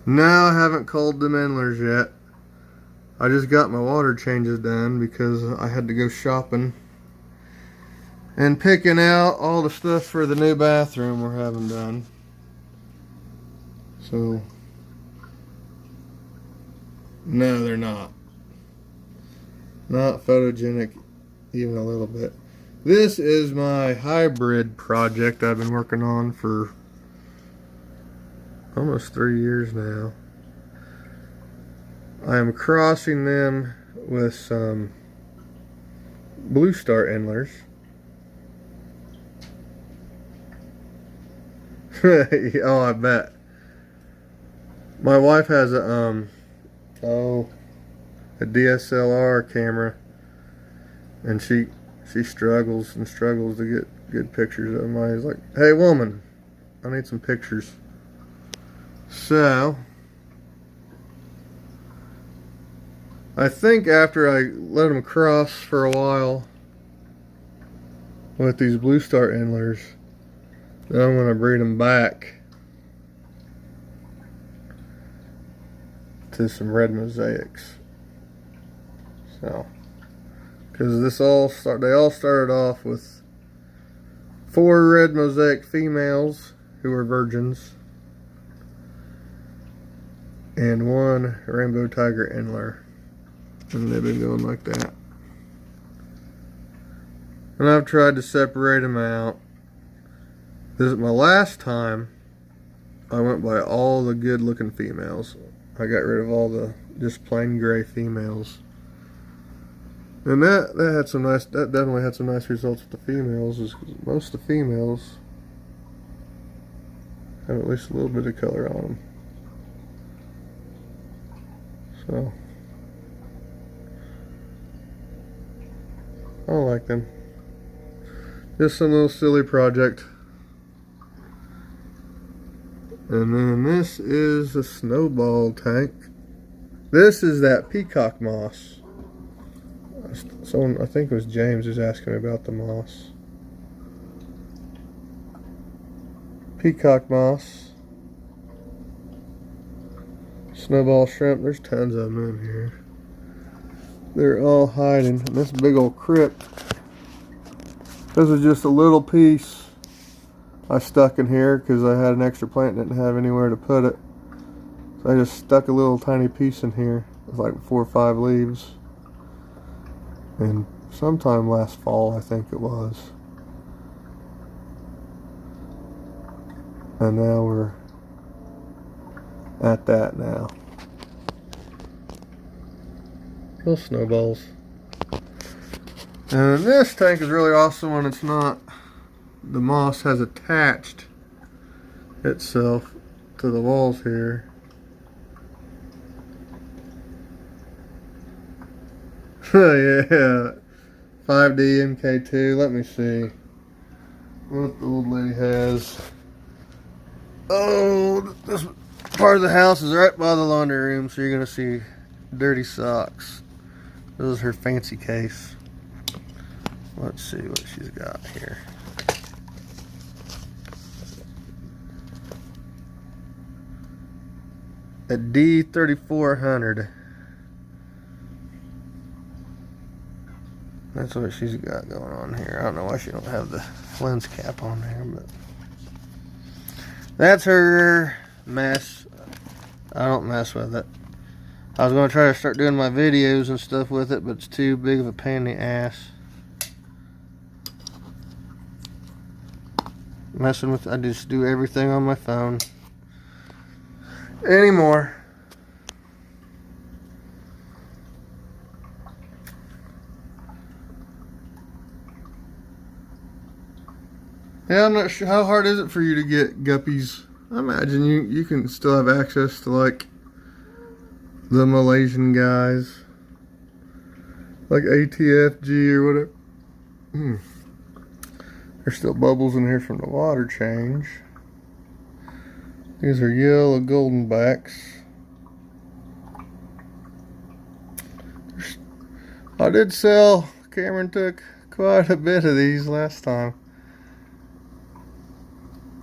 Speaker 1: No, I haven't cold them endlers yet. I just got my water changes done because I had to go shopping and picking out all the stuff for the new bathroom we're having done. So, no, they're not. Not photogenic even a little bit. This is my hybrid project I've been working on for almost 3 years now. I am crossing them with some Blue Star endlers. Oh, I bet. My wife has a DSLR camera, and she struggles and struggles to get good pictures of them. I was like, hey woman, I need some pictures. So I think after I let them cross for a while with these Blue Star endlers, then I'm going to breed them back to some red mosaics. So, because they all started off with 4 red mosaic females who were virgins and 1 rainbow tiger endler, and they've been going like that. And I've tried to separate them out. This is my last time I went by all the good looking females. I got rid of all the just plain gray females. And that definitely had some nice results with the females, is most of the females have at least a little bit of color on them. So I don't like them. Just some little silly project. And then this is a snowball tank. This is that peacock moss. Someone, I think it was James, who's asking me about the moss. Peacock moss. Snowball shrimp. There's tons of them in here. They're all hiding in this big old crypt. This is just a little piece I stuck in here because I had an extra plant and didn't have anywhere to put it. So I just stuck a little tiny piece in here with like 4 or 5 leaves. And sometime last fall, I think it was. And now we're at that now. Little snowballs. And this tank is really awesome when it's not, the moss has attached itself to the walls here. Yeah, 5D MK2. Let me see what the old lady has. Oh, this part of the house is right by the laundry room, so you're gonna see dirty socks. This is her fancy case. Let's see what she's got here. A D3400. That's what she's got going on here. I don't know why she don't have the lens cap on there, but that's her mess. I don't mess with it. I was going to try to start doing my videos and stuff with it, but it's too big of a pain in the ass. messing with. I just do everything on my phone anymore. Yeah, I'm not sure how hard is it for you to get guppies. I imagine you can still have access to like the Malaysian guys, like ATFG or whatever. There's still bubbles in here from the water change. These are yellow golden backs. I did sell. Cameron took quite a bit of these last time.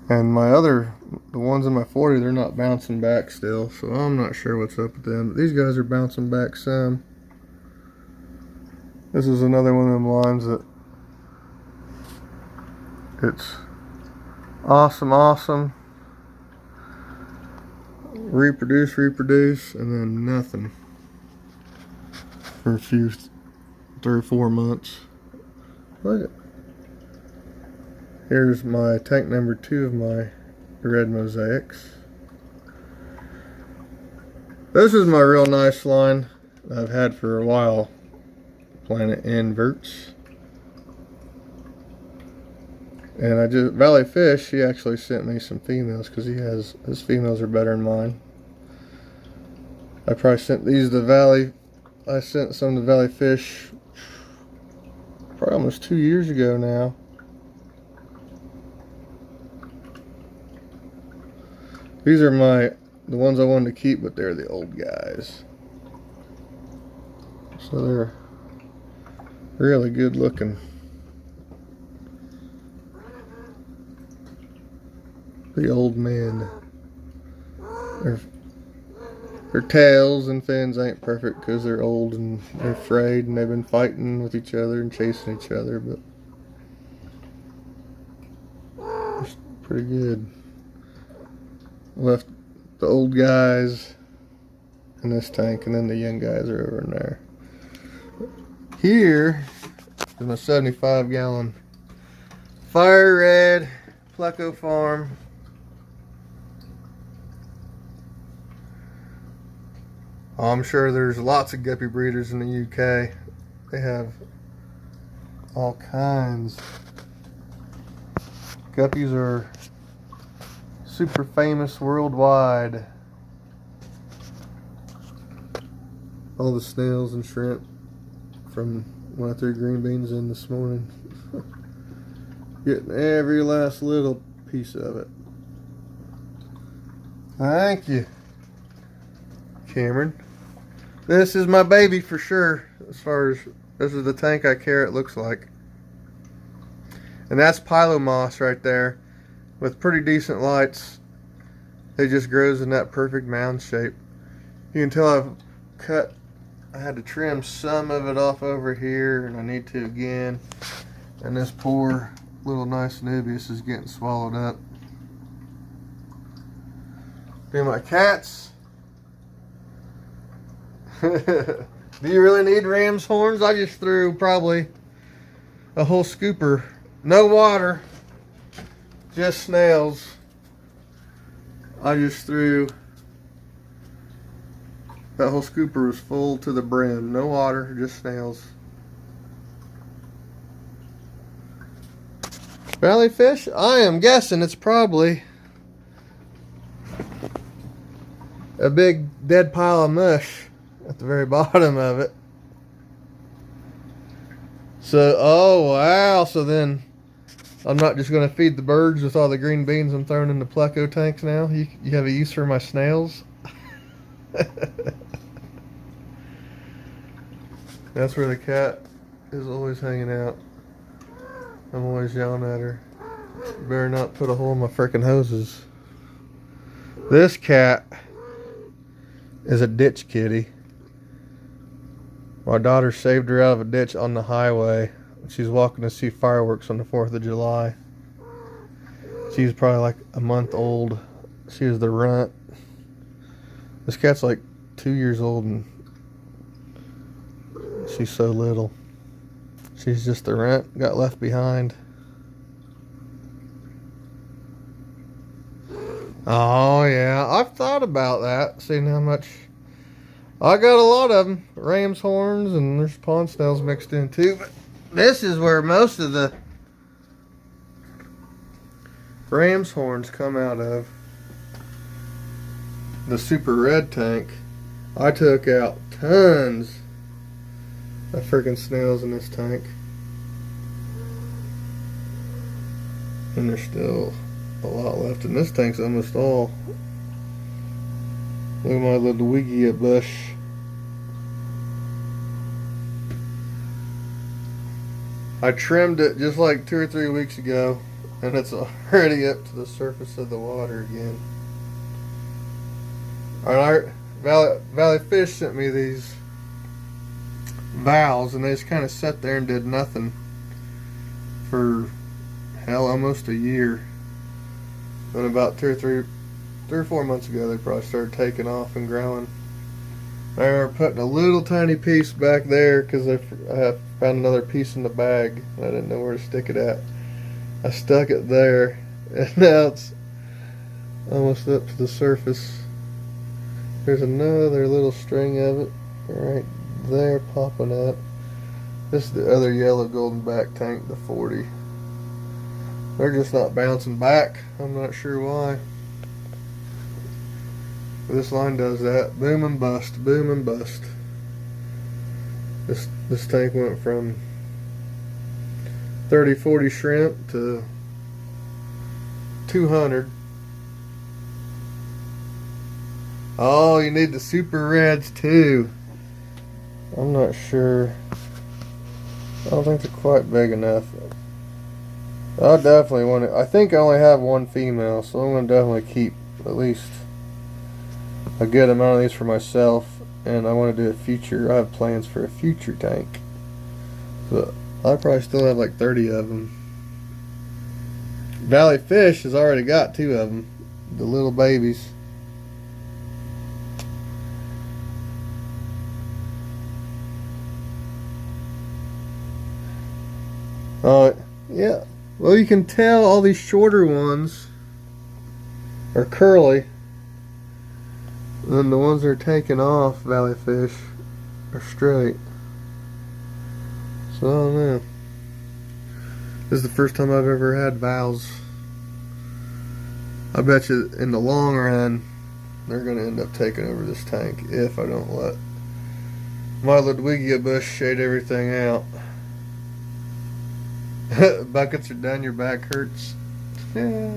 Speaker 1: And the ones in my 40, they're not bouncing back still, so I'm not sure what's up with them. But these guys are bouncing back some. This is another one of them lines that it's awesome. Reproduce, and then nothing for a few, 3 or 4 months. Look at. Here's my tank number 2 of my red mosaics. This is my real nice line I've had for a while. Planet Inverts. And Valley Fish, he actually sent me some females because his females are better than mine. I probably sent these to Valley. I sent some to Valley Fish probably almost 2 years ago now. These are the ones I wanted to keep, but they're the old guys. So they're really good looking. The old men. Their tails and fins ain't perfect because they're old and they're afraid and they've been fighting with each other and chasing each other, but it's pretty good. Left the old guys in this tank, and then the young guys are over in there. Here is my 75-gallon Fire Red Pleco Farm. I'm sure there's lots of guppy breeders in the UK. They have all kinds. Guppies are super famous worldwide. All the snails and shrimp from when I threw green beans in this morning. Getting every last little piece of it. Thank you, Cameron. This is my baby for sure. As far as this is the tank I care, it looks like. And that's Pilomoss right there. With pretty decent lights, it just grows in that perfect mound shape. You can tell I had to trim some of it off over here, and I need to again. And this poor little nice Nubius is getting swallowed up. Be my cats. Do you really need ram's horns? I just threw probably a whole scooper. No water. Just snails. I just threw, that whole scooper was full to the brim. No water, just snails. Valley fish? I am guessing it's probably a big dead pile of mush at the very bottom of it. So, oh wow, so then I'm not just going to feed the birds with all the green beans I'm throwing in the Pleco tanks now. You have a use for my snails? That's where the cat is always hanging out. I'm always yelling at her. Better not put a hole in my frickin' hoses. This cat is a ditch kitty. My daughter saved her out of a ditch on the highway. She's walking to see fireworks on the 4th of July. She's probably like a month old. She was the runt. This cat's like 2 years old and she's so little. She's just the runt, got left behind. Oh yeah, I've thought about that. Seeing how much I got, a lot of them, ram's horns, and there's pond snails mixed in too. But this is where most of the ram's horns come out of. The super red tank. I took out tons of freaking snails in this tank, and there's still a lot left. And this tank's almost all. Look at my little Wigia bush. I trimmed it just like 2 or 3 weeks ago, and it's already up to the surface of the water again. Valley Fish sent me these valves, and they just kind of sat there and did nothing for hell, almost a year. And about 3 or 4 months ago, they probably started taking off and growing. I remember putting a little tiny piece back there because I found another piece in the bag. I didn't know where to stick it at. I stuck it there, and now it's almost up to the surface. There's another little string of it right there popping up. This is the other yellow golden back tank, the 40. They're just not bouncing back. I'm not sure why. This line does that. Boom and bust, boom and bust. This tank went from 30, 40 shrimp to 200. Oh, you need the super reds too. I'm not sure. I don't think they're quite big enough. I definitely want to. I think I only have one female, so I'm going to definitely keep at least a good amount of these for myself. And I want to do a future. I have plans for a future tank. So I probably still have like 30 of them. Valley Fish has already got 2 of them, the little babies. Yeah. Well, you can tell all these shorter ones are curly, and the ones that are taken off, Valley Fish, are straight. So I don't know. This is the first time I've ever had vowels. I bet you in the long run they're going to end up taking over this tank if I don't let my Ludwigia bush shade everything out. Buckets are done, your back hurts. Yeah.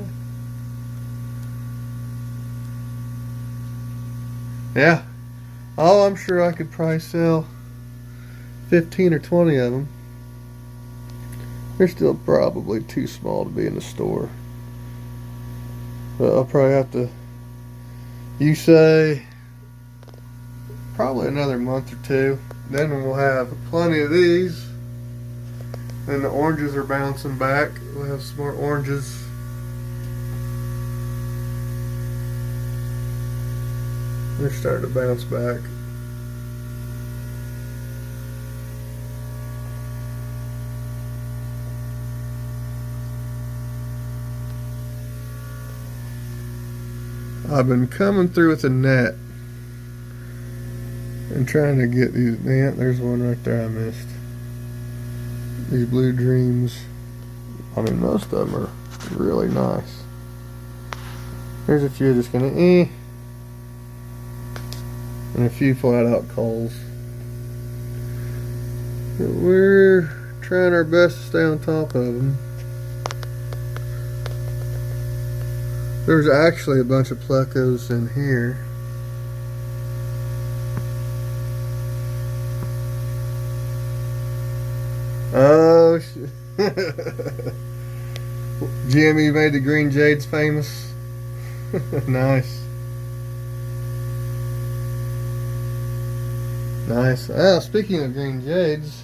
Speaker 1: Yeah. Oh, I'm sure I could probably sell 15 or 20 of them. They're still probably too small to be in the store. But I'll probably have to, you say, probably another month or 2. Then we'll have plenty of these. And the oranges are bouncing back. We'll have some more oranges. They're starting to bounce back. I've been coming through with a net and trying to get these. Yeah, there's one right there I missed. These blue dreams. I mean, most of them are really nice. There's a few just gonna and a few flat out calls. But we're trying our best to stay on top of them. There's actually a bunch of plecos in here. Oh shit. Jimmy made the green jades famous. Nice. Nice. Ah, speaking of green jades,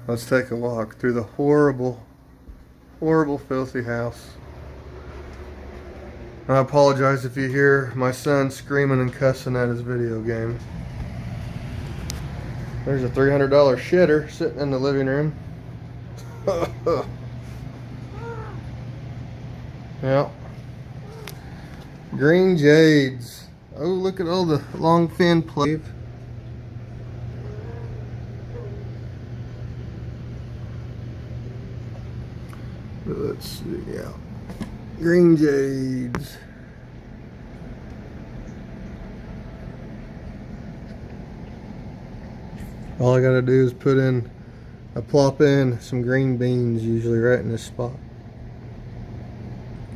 Speaker 1: let's take a walk through the horrible, filthy house. I apologize if you hear my son screaming and cussing at his video game. There's a $300 shitter sitting in the living room. Yeah. Green jades. Oh, look at all the long fin plate. Let's see, yeah. Green jades. All I gotta do is plop in some green beans, usually right in this spot.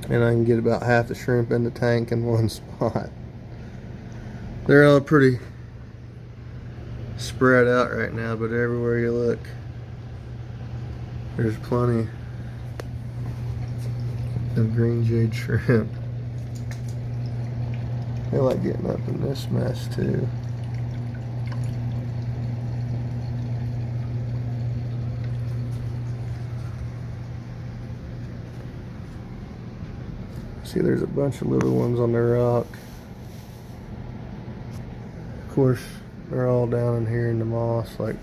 Speaker 1: And I can get about half the shrimp in the tank in one spot. They're all pretty spread out right now, but everywhere you look, there's plenty of green jade shrimp. They like getting up in this mess too. See, there's a bunch of little ones on the rock. Of course, they're all down in here in the moss, like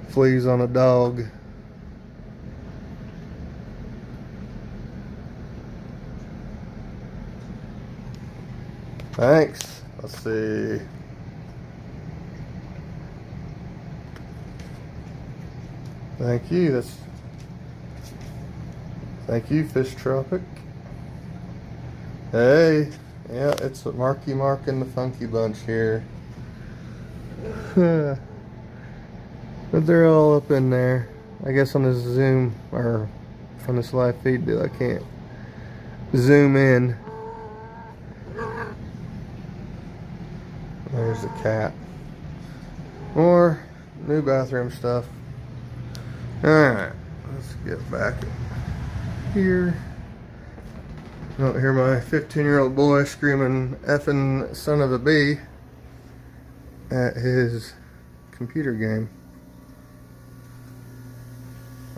Speaker 1: fleas on a dog. Thanks. Let's see. Thank you. Thank you, Fish Tropic. Hey, yeah, it's Marky Mark and the Funky Bunch here. But they're all up in there. I guess on this Zoom, or on this live feed deal, I can't zoom in. There's the cat. More new bathroom stuff. Alright, let's get back here. I don't hear my 15-year-old boy screaming effing son of a bee at his computer game.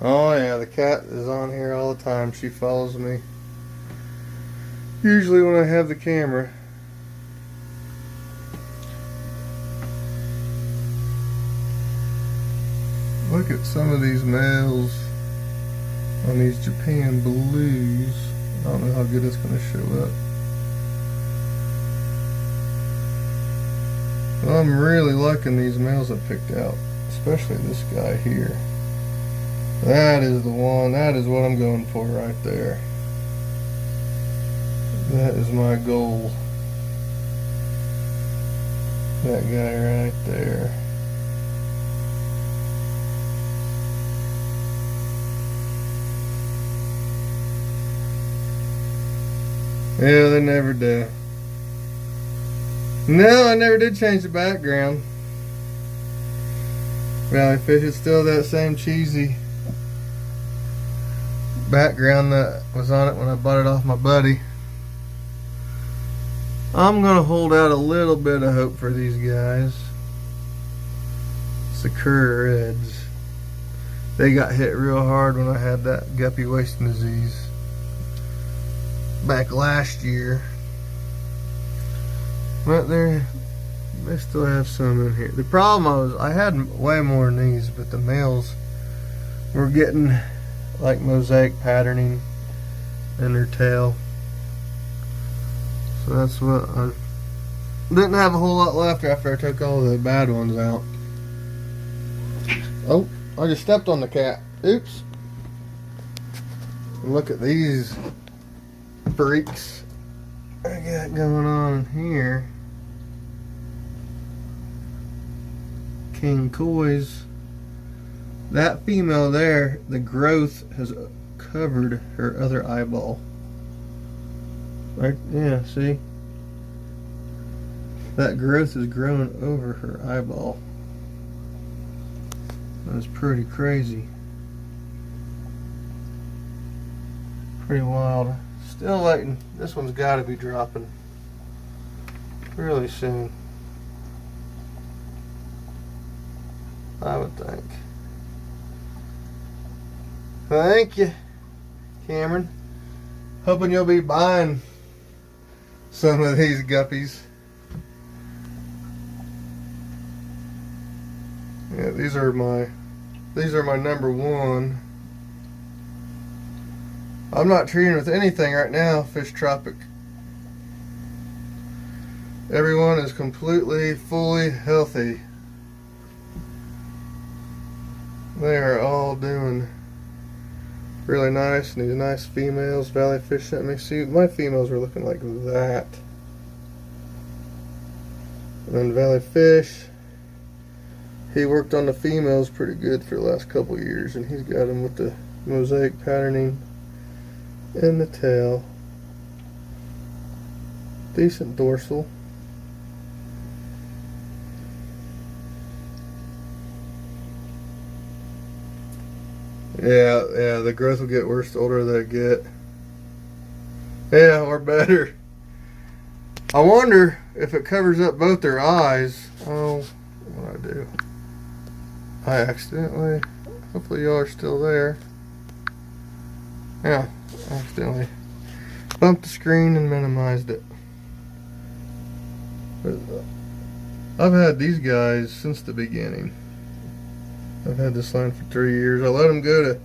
Speaker 1: Oh yeah, the cat is on here all the time. She follows me. Usually when I have the camera. Look at some of these males on these Japan blues. I don't know how good it's going to show up. Well, I'm really liking these males I picked out, especially this guy here. That is the one. That is what I'm going for right there. That is my goal. That guy right there. Yeah, they never do. No, I never did change the background. Valley Fish is still that same cheesy background that was on it when I bought it off my buddy. I'm gonna hold out a little bit of hope for these guys. Sakura Reds. They got hit real hard when I had that guppy wasting disease back last year, but they still have some in here. The problem was I had way more than these, but the males were getting like mosaic patterning in their tail, so that's what I didn't have a whole lot left after I took all the bad ones out. Oh, I just stepped on the cat. Oops. Look at these freaks I got going on here. King Koi's. That female there, the growth has covered her other eyeball. Right, yeah, see? That growth is growing over her eyeball. That's pretty crazy. Pretty wild. Still waiting. This one's got to be dropping really soon, I would think. Thank you, Cameron. Hoping you'll be buying some of these guppies. Yeah, these are my number one. I'm not treating with anything right now, Fish Tropic. Everyone is completely, fully healthy. They are all doing really nice. And these nice females, Valley Fish sent me. See, my females were looking like that. And then Valley Fish, he worked on the females pretty good for the last couple years, and he's got them with the mosaic patterning in the tail. Decent dorsal. Yeah, the growth will get worse the older they get. Yeah, or better. I wonder if it covers up both their eyes. Oh, what do I do? I accidentally, hopefully y'all are still there. Yeah, I accidentally bumped the screen and minimized it. But, I've had these guys since the beginning. I've had this line for 3 years. I let them go to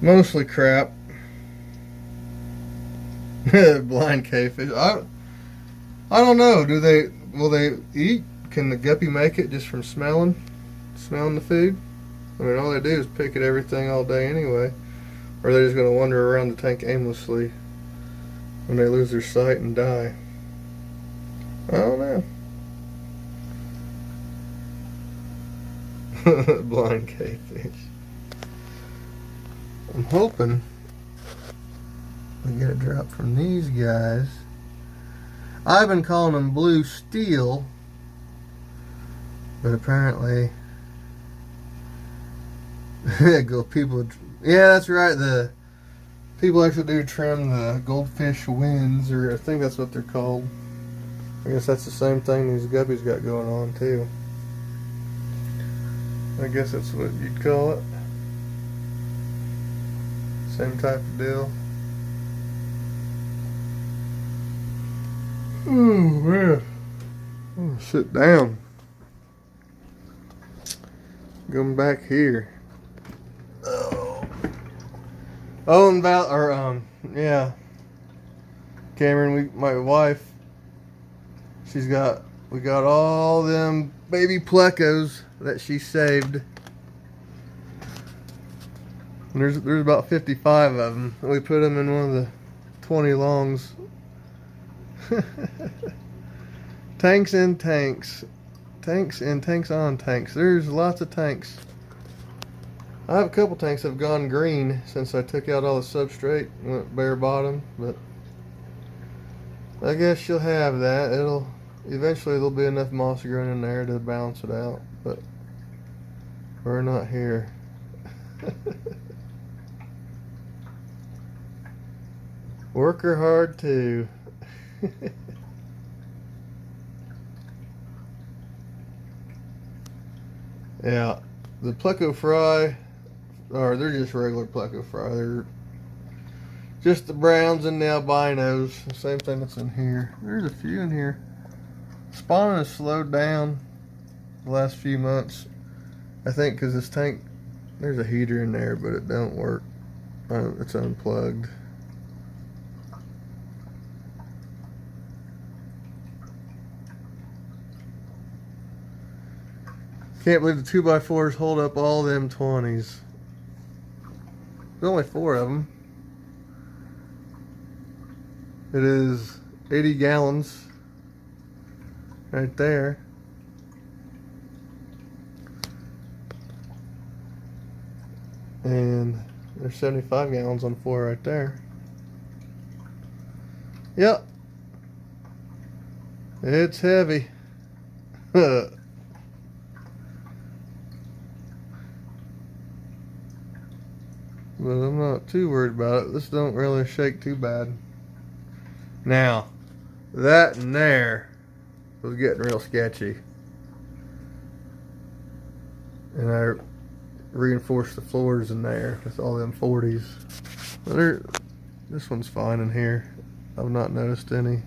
Speaker 1: mostly crap. Blind cavefish. I don't know. Will they eat? Can the guppy make it just from smelling the food? I mean, all they do is pick at everything all day anyway. Or are they just going to wander around the tank aimlessly when they lose their sight and die? I don't know. Blind cavefish. I'm hoping we get a drop from these guys. I've been calling them blue steel, but apparently people. Yeah, that's right. The people actually do trim the goldfish wings, or I think that's what they're called. I guess that's the same thing these guppies got going on too. I guess that's what you'd call it. Same type of deal. Oh man. Oh, sit down. Going back here. Oh, and yeah. Cameron, my wife, we got all them baby plecos that she saved. And there's about 55 of them. We put them in one of the 20 longs. Tanks in tanks. Tanks and tanks on tanks. There's lots of tanks. I have a couple tanks that have gone green since I took out all the substrate and went bare bottom, but I guess she'll have that. Eventually there'll be enough moss growing in there to balance it out, but we're not here. Worker hard too. Yeah, the pleco fry, or they're just regular pleco fry. They're just the browns and the albinos. The same thing that's in here. There's a few in here. Spawning has slowed down the last few months. I think because this tank, there's a heater in there, but it don't work. It's unplugged. Can't believe the 2x4s hold up all them 20s. There's only 4 of them. It is 80 gallons right there. And there's 75 gallons on 4 right there. Yep. It's heavy. But I'm not too worried about it. This don't really shake too bad. Now, that in there was getting real sketchy. And I reinforced the floors in there with all them 40s. But this one's fine in here. I've not noticed any.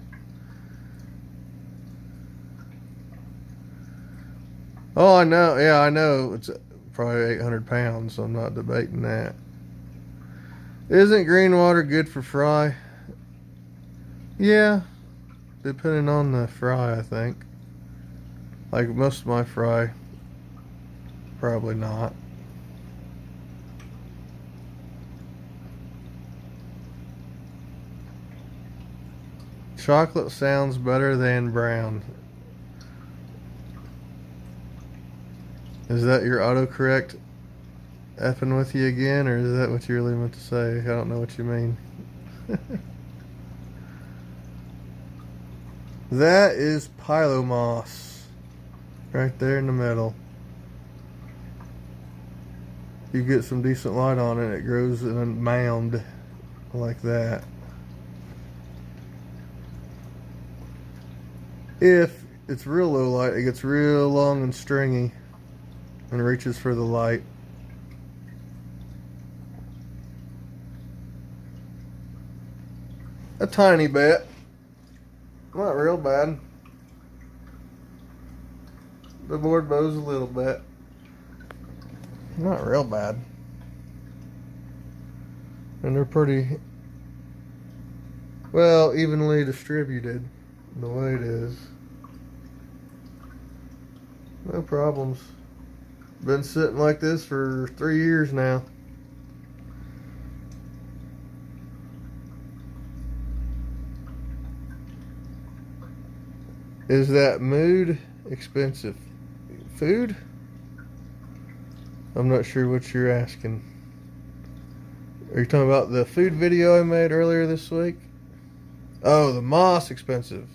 Speaker 1: Oh, I know. Yeah, I know. It's probably 800 pounds, so I'm not debating that. Isn't green water good for fry? Yeah. depending on the fry, I think. Like most of my fry, probably not. Chocolate sounds better than brown. Is that your autocorrect effing with you again, or is that what you really meant to say? I don't know what you mean. That is Pilomoss. Right there in the middle. You get some decent light on it, it grows in a mound like that. If it's real low light, it gets real long and stringy and reaches for the light. A tiny bit. Not real bad. The board bows a little bit. Not real bad. And they're pretty well evenly distributed the way it is. No problems. Been sitting like this for 3 years now. Is that mood expensive? Food? I'm not sure what you're asking. Are you talking about the food video I made earlier this week? Oh, the moss expensive.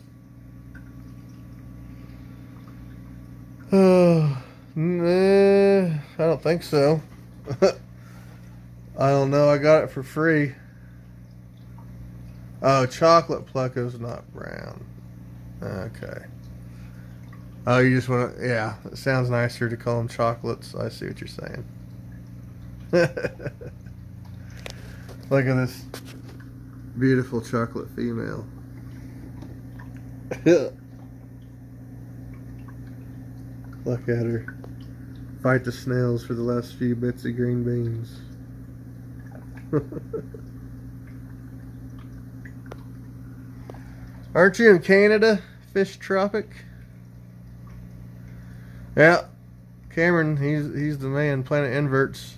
Speaker 1: Oh, nah, I don't think so. I don't know. I got it for free. Oh, chocolate Pleco's not brown. Okay. Oh, you just want to... Yeah, it sounds nicer to call them chocolates. I see what you're saying. Look at this beautiful chocolate female. Look at her. Fight the snails for the last few bits of green beans. Aren't you in Canada? Fish tropic? Yeah. Cameron, he's the man. Planet Inverts.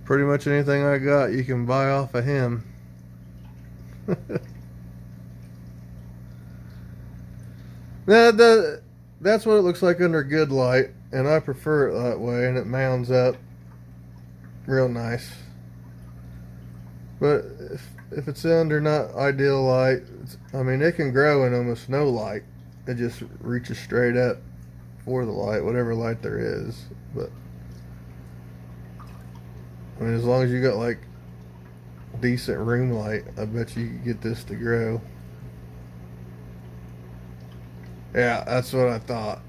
Speaker 1: Pretty much anything I got you can buy off of him. That's what it looks like under good light, and I prefer it that way, and it mounds up real nice. But if it's under not ideal light, I mean, it can grow in almost no light. It just reaches straight up for the light, whatever light there is. But I mean, as long as you got like decent room light, I bet you could get this to grow. Yeah, that's what I thought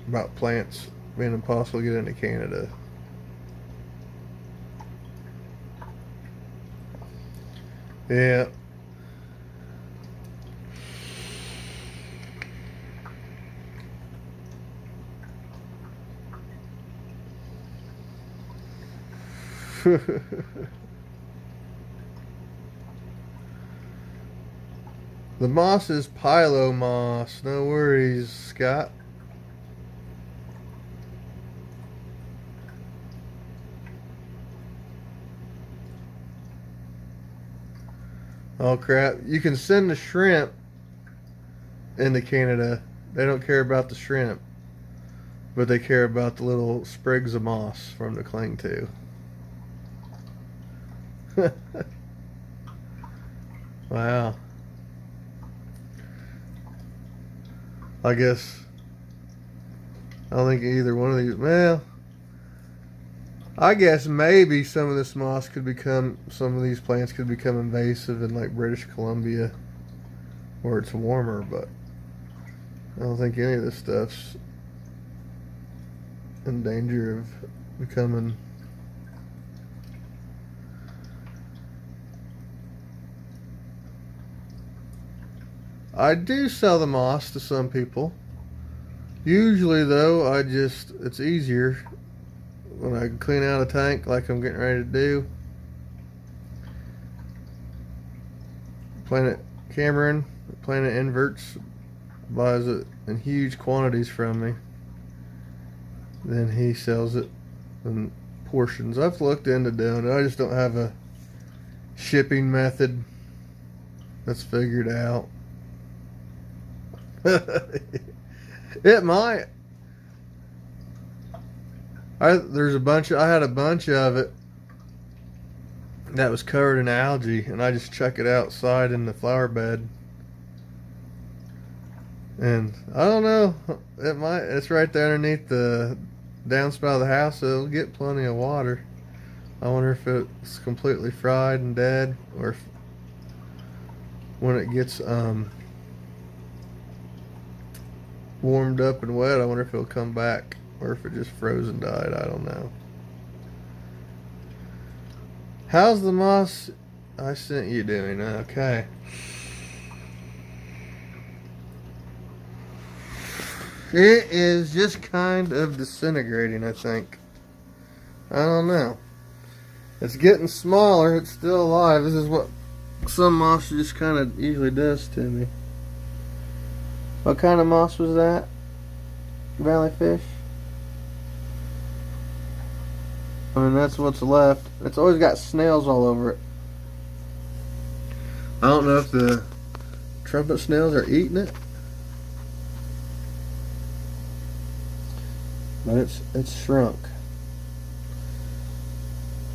Speaker 1: about plants being impossible to get into Canada. Yeah. The moss is Pilomoss. No worries, Scott. Oh crap. You can send the shrimp into Canada. They don't care about the shrimp, but they care about the little sprigs of moss from the cling to. Wow. I guess I don't think either one of these. Well, I guess maybe some of this moss could become, some of these plants could become invasive in like British Columbia where it's warmer, but I don't think any of this stuff's in danger of becoming. I do sell the moss to some people. Usually though, it's easier when I clean out a tank like I'm getting ready to do. Planet Cameron, Planet Inverts, buys it in huge quantities from me. Then he sells it in portions. I've looked into doing it. I just don't have a shipping method that's figured out. It might. I had a bunch of it that was covered in algae, and I just chuck it outside in the flower bed. And I don't know, it's right there underneath the downspout of the house, so it'll get plenty of water. I wonder if it's completely fried and dead, or if when it gets warmed up and wet, I wonder if it'll come back, or if it just froze and died. I don't know. How's the moss I sent you doing? Okay. It is just kind of disintegrating, I think. I don't know. It's getting smaller. It's still alive. This is what some moss just kind of usually does to me. What kind of moss was that? Valley fish? I mean, that's what's left. It's always got snails all over it. I don't know if the trumpet snails are eating it. But it's shrunk.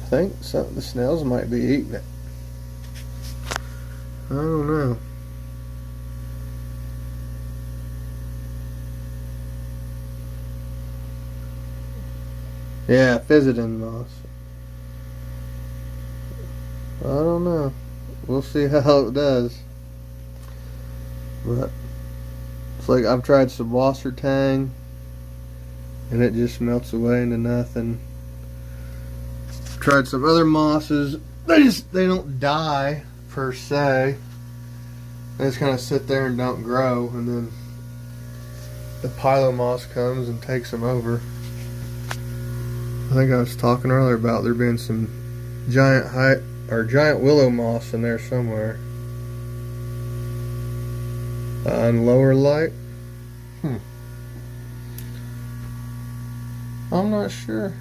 Speaker 1: I think the snails might be eating it. I don't know. Yeah, Physodon moss. I don't know. We'll see how it does. But it's like I've tried some Wassertang, and it just melts away into nothing. Tried some other mosses. They don't die per se. They just kind of sit there and don't grow, and then the Pilomoss comes and takes them over. I think I was talking earlier about there being some giant willow moss in there somewhere. On lower light. I'm not sure.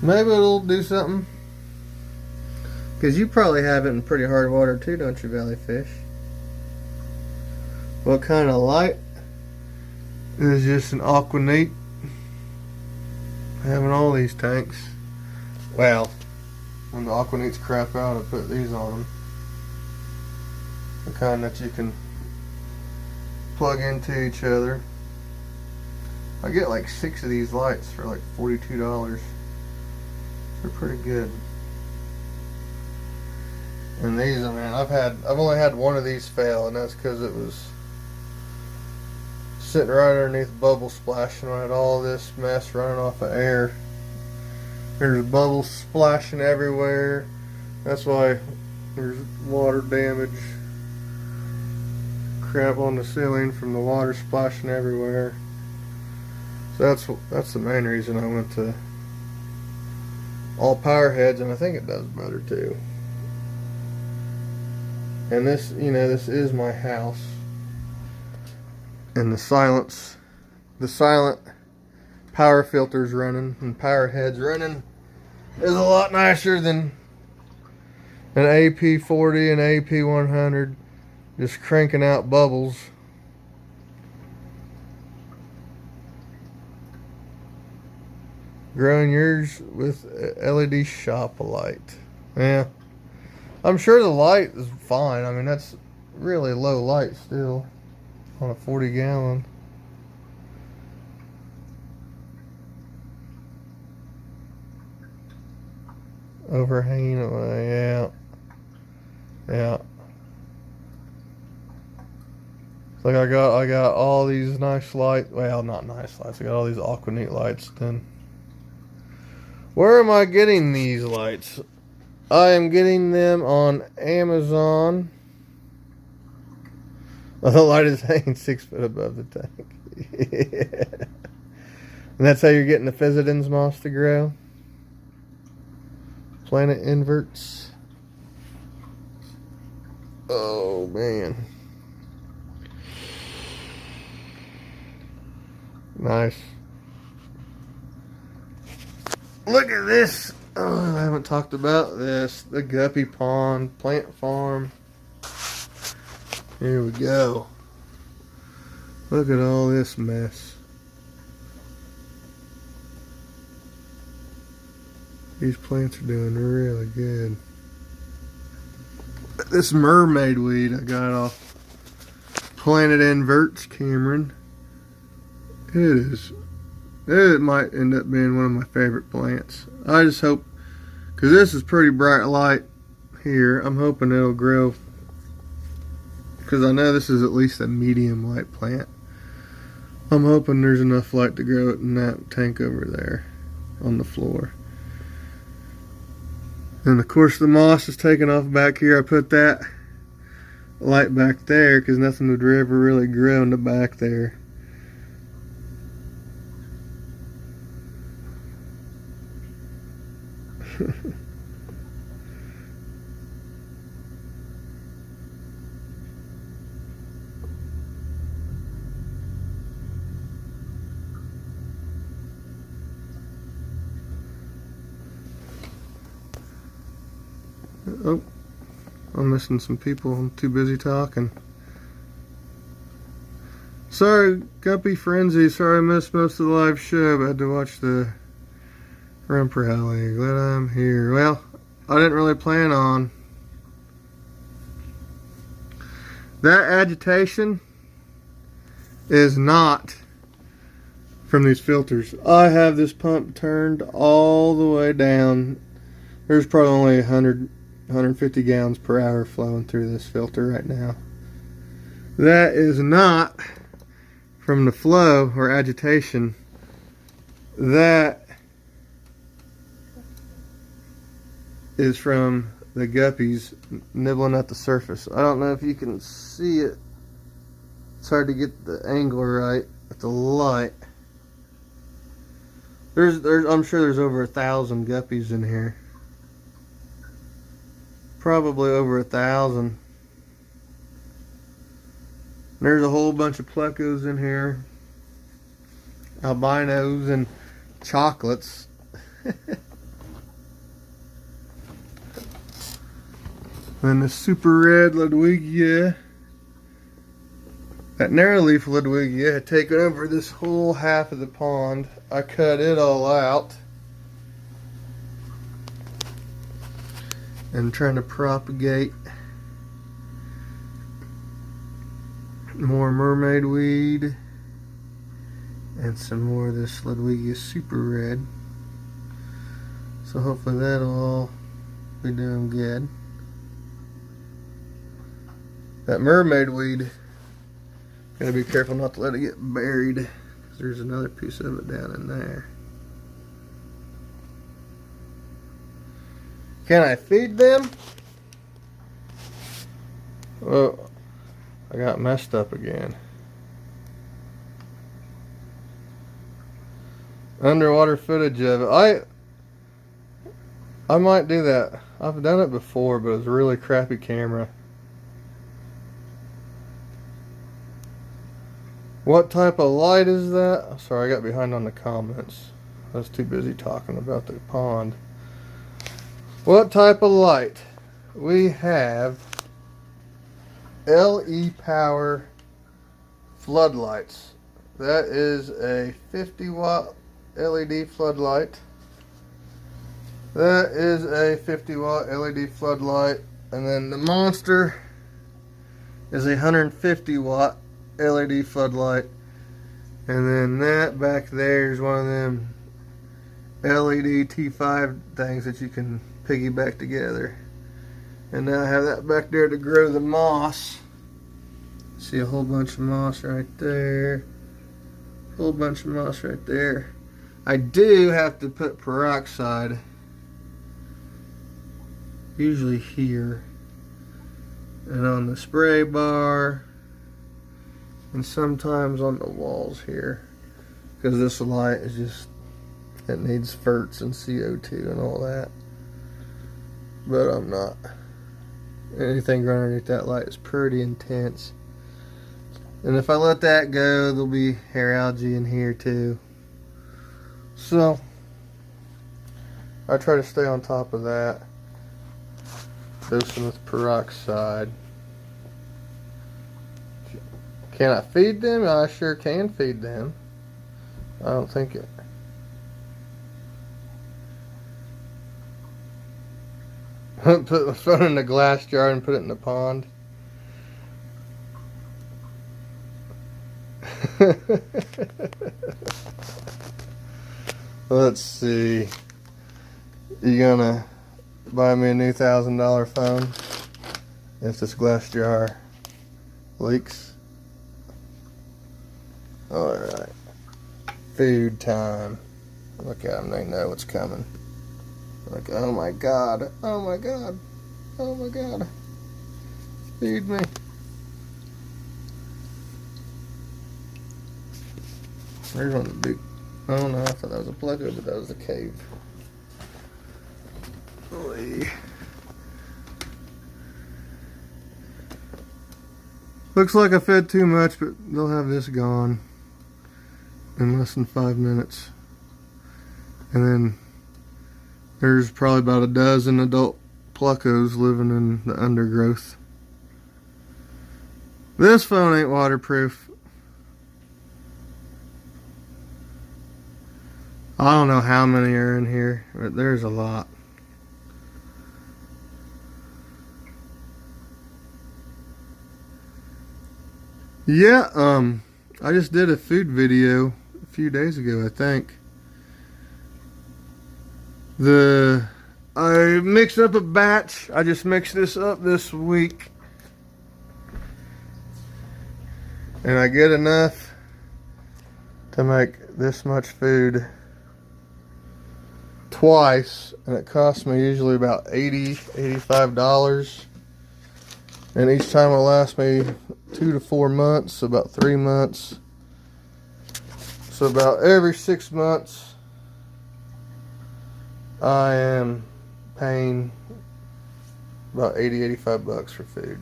Speaker 1: Maybe it'll do something. Because you probably have it in pretty hard water too, don't you, Valley Fish? What kind of light? Is just an Aquanite. Having all these tanks. Well, when the Aquanites crap out, I put these on them. The kind that you can plug into each other. I get like 6 of these lights for like $42. They're pretty good. And these, man, I've only had one of these fail, and that's because it was sitting right underneath bubble splashing. I had all this mess running off of air. There's bubbles splashing everywhere. That's why there's water damage. Crap on the ceiling from the water splashing everywhere. So that's the main reason I went to all power heads, and I think it does better too. And this, this is my house. And the silent power filters running and power heads running is a lot nicer than an AP40 and AP100 just cranking out bubbles. Growing yours with LED shop light. Yeah. I'm sure the light is fine. I mean, that's really low light still on a 40 gallon. Overhanging away, yeah. Yeah. It's like I got all these nice lights. Well, not nice lights. I got all these Aquanite lights then. Where am I getting these lights? I am getting them on Amazon. The light is hanging 6 foot above the tank. Yeah. And that's how you're getting the Physodon's moss to grow. Planet Inverts. Oh man. Nice. Look at this. Oh, I haven't talked about this. The Guppy Pond Plant Farm. Here we go. Look at all this mess. These plants are doing really good. This mermaid weed I got off Planet Inverts, Cameron. It might end up being one of my favorite plants. I just hope, because this is pretty bright light here, I'm hoping it'll grow, because I know this is at least a medium light plant. I'm hoping there's enough light to grow it in that tank over there on the floor. And of course the moss is taken off back here. I put that light back there because nothing would ever really grow in the back there. Oh, I'm missing some people. I'm too busy talking. Sorry, Guppy Frenzy. Sorry I missed most of the live show. I had to watch the Rumper Rally. Glad I'm here. Well, I didn't really plan on. That agitation is not from these filters. I have this pump turned all the way down. There's probably only 150 gallons per hour flowing through this filter right now. That is not from the flow or agitation. That is from the guppies nibbling at the surface. I don't know if you can see it. It's hard to get the angle right with the light. I'm sure there's over 1,000 guppies in here. Probably over 1,000. There's a whole bunch of plecos in here, albinos and chocolates. And the super red Ludwigia. That narrowleaf Ludwigia had taken over this whole half of the pond. I cut it all out and trying to propagate more mermaid weed and some more of this Ludwigia super red. So hopefully that'll all be doing good. That mermaid weed, gotta be careful not to let it get buried, because there's another piece of it down in there. Can I feed them? Oh, I got messed up again. Underwater footage of it. I might do that. I've done it before, but it was a really crappy camera. What type of light is that? Sorry, I got behind on the comments. I was too busy talking about the pond. What type of light? We have LE Power floodlights. That is a 50-watt LED floodlight. That is a 50-watt LED floodlight. And then the Monster is a 150-watt LED floodlight. And then that back there is one of them LED T5 things that you can piggyback together. And now I have that back there to grow the moss. See a whole bunch of moss right there. Whole bunch of moss right there. I do have to put peroxide, usually here, and on the spray bar, and sometimes on the walls here, because this light is just, it needs ferts and CO2 and all that. But I'm not Anything growing underneath that light is pretty intense. And if I let that go, there'll be hair algae in here too. So I try to stay on top of that. Dosing with peroxide. Can I feed them? I sure can feed them. I don't think it. Put the phone in a glass jar and put it in the pond. Let's see. You gonna buy me a new $1,000 phone if this glass jar leaks? Alright. Food time. Look at them, they know what's coming. Like, oh my god, oh my god, oh my god. Feed me. There's one of the big, oh no, I thought that was a Plego, but that was a cave. Oy. Looks like I fed too much, but they'll have this gone in less than 5 minutes. And then there's probably about a dozen adult pluckos living in the undergrowth. This phone ain't waterproof. I don't know how many are in here, but there's a lot. Yeah, I just did a food video a few days ago, I think. I mixed up a batch. I just mixed this up this week. And I get enough to make this much food twice. And it costs me usually about $80, $85. And each time will last me 2 to 4 months, so about 3 months. So about every 6 months, I am paying about 80, 85 bucks for food.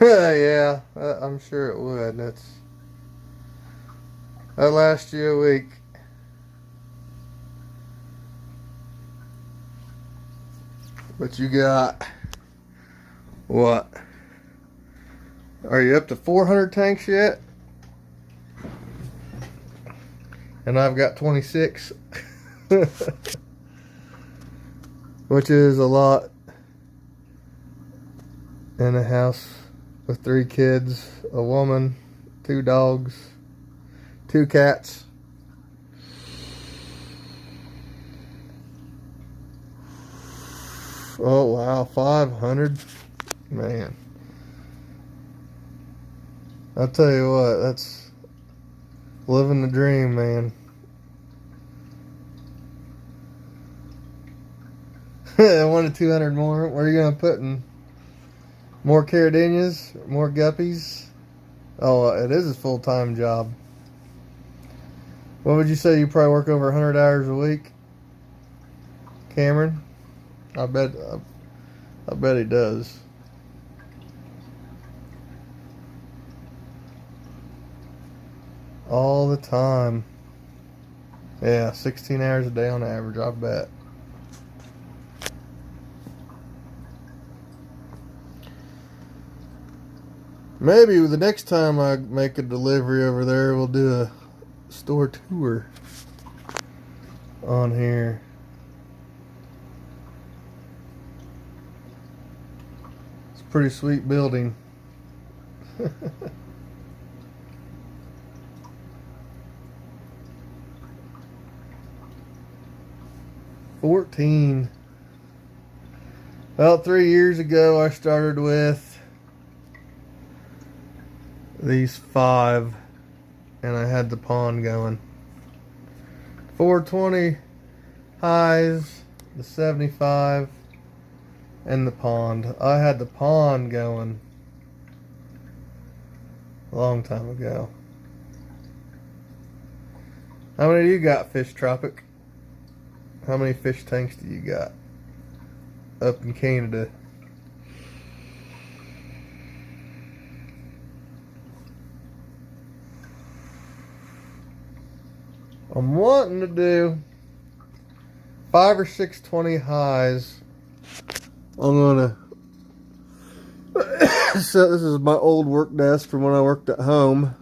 Speaker 1: Yeah, I'm sure it would. That lasts you a week. But you got what? Are you up to 400 tanks yet? And I've got 26. Which is a lot in a house with 3 kids, a woman, 2 dogs, 2 cats. Oh wow, 500, man. I'll tell you what, that's living the dream, man. 1 to 200 more. What are you gonna put in? More Caridinias? More guppies? Oh, it is a full-time job. What would you say? You probably work over 100 hours a week, Cameron? I bet he does. All the time. Yeah, 16 hours a day on average, I bet. Maybe the next time I make a delivery over there, we'll do a store tour on here. It's a pretty sweet building. 14. About 3 years ago, I started with these 5, and I had the pond going. 420 highs, the 75, and the pond. I had the pond going a long time ago. How many do you got, Fish Tropic? How many fish tanks do you got up in Canada? I'm wanting to do 5 or 6 20 highs. I'm gonna so this is my old work desk from when I worked at home,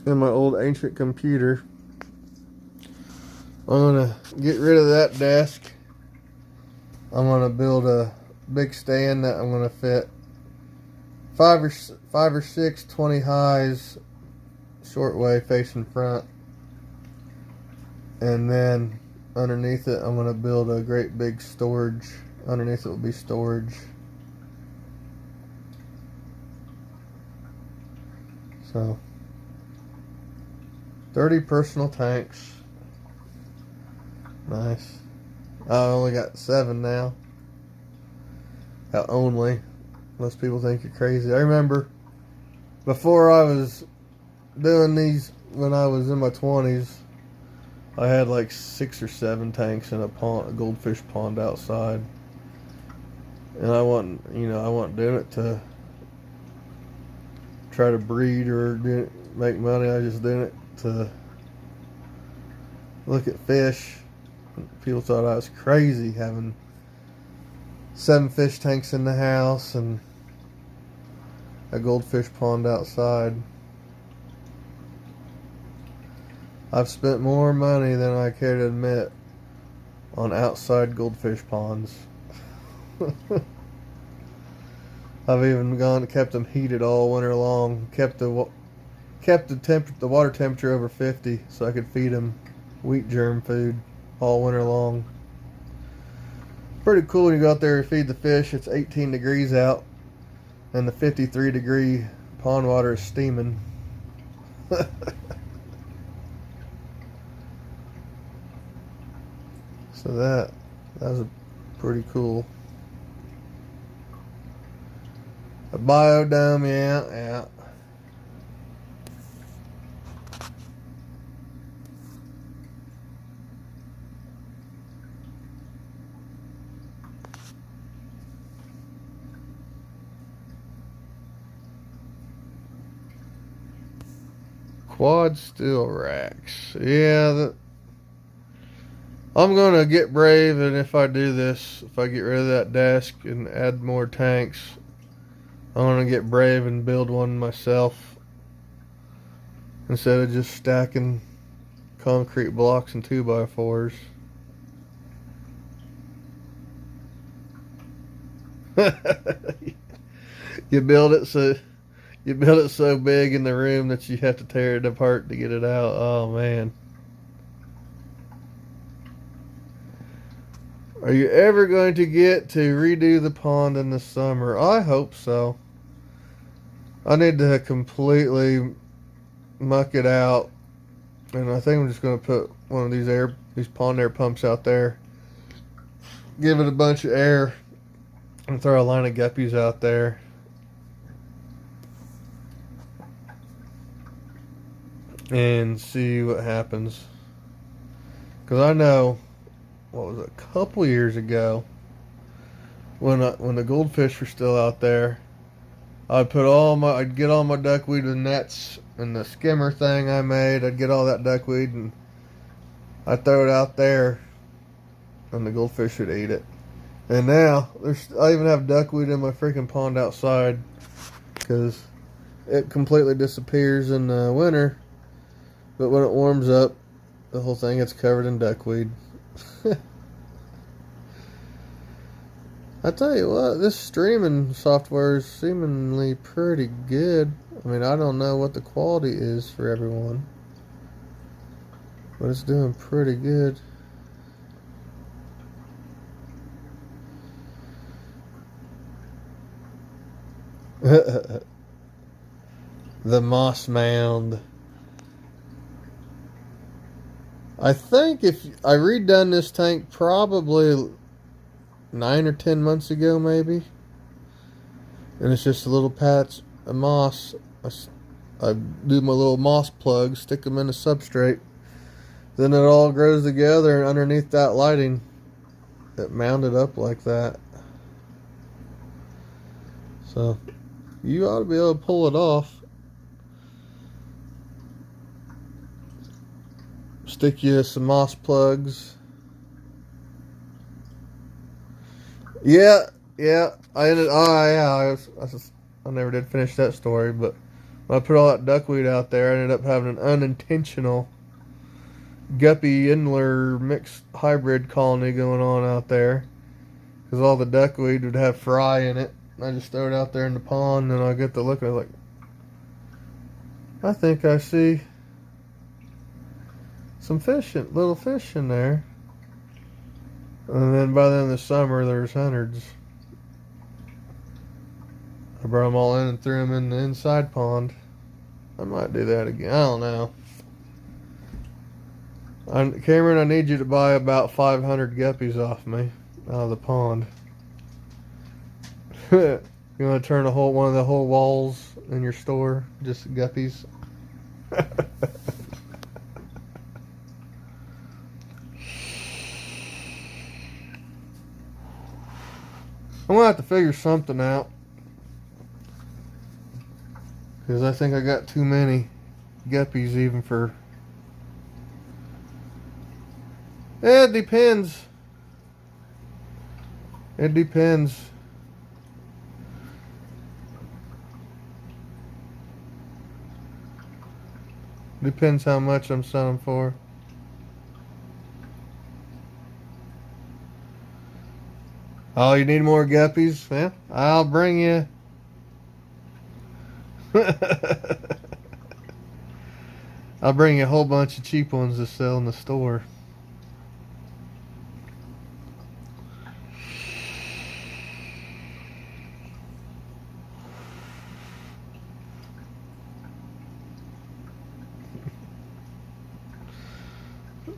Speaker 1: and my old ancient computer. I'm gonna get rid of that desk. I'm gonna build a big stand that I'm gonna fit 5 or 6 20 highs short way facing front, and then underneath it I'm gonna build a great big storage. Underneath it will be storage. So 30 personal tanks. Nice. I only got 7 now. Only. Most people think you're crazy. I remember before I was doing these, when I was in my 20s, I had like 6 or 7 tanks in a pond, a goldfish pond outside. And I wasn't doing it to try to breed or make money. I was just doing it to look at fish. People thought I was crazy having 7 fish tanks in the house and a goldfish pond outside. I've spent more money than I care to admit on outside goldfish ponds. I've even kept them heated all winter long. Kept the water temperature over 50 so I could feed them wheat germ food all winter long. Pretty cool when you go out there and feed the fish. It's 18 degrees out and the 53-degree pond water is steaming. So that was pretty cool. A biodome, yeah. Quad steel racks. Yeah, I'm gonna get brave, and if I do this, if I get rid of that desk and add more tanks, I'm gonna get brave and build one myself instead of just stacking concrete blocks and 2x4s. You build it so big in the room that you have to tear it apart to get it out. Oh man. Are you ever going to get to redo the pond in the summer? I hope so. I need to completely muck it out, and I think I'm just going to put one of these pond air pumps out there, give it a bunch of air, and throw a line of guppies out there. And see what happens. Because I know, what was it, a couple years ago, when the goldfish were still out there, I'd get all my duckweed with nets and the skimmer thing I made. I'd get all that duckweed and I'd throw it out there, and the goldfish would eat it. And now I even have duckweed in my freaking pond outside because it completely disappears in the winter. But when it warms up, the whole thing gets covered in duckweed. I tell you what, this streaming software is seemingly pretty good. I mean, I don't know what the quality is for everyone, but it's doing pretty good. The moss mound. I think if I redone this tank probably 9 or 10 months ago, maybe, and it's just a little patch of moss. I do my little moss plugs, stick them in the substrate, then it all grows together, and underneath that lighting, it mounded up like that. So you ought to be able to pull it off. Stick you some moss plugs. Yeah, yeah. I ended. Oh yeah. I never did finish that story, but when I put all that duckweed out there, I ended up having an unintentional guppy Indler mixed hybrid colony going on out there, because all the duckweed would have fry in it. I just throw it out there in the pond, and I get to look at it like, I think I see some fish, little fish in there. And then by the end of the summer, there's hundreds. I brought them all in and threw them in the inside pond. I might do that again. I don't know. Cameron, I need you to buy about 500 guppies off me out of the pond. You want to turn one of the whole walls in your store just guppies? I'm gonna have to figure something out, because I think I got too many guppies even for. It depends. It depends. Depends how much I'm selling for. Oh, you need more guppies? Yeah, I'll bring you. I'll bring you a whole bunch of cheap ones to sell in the store.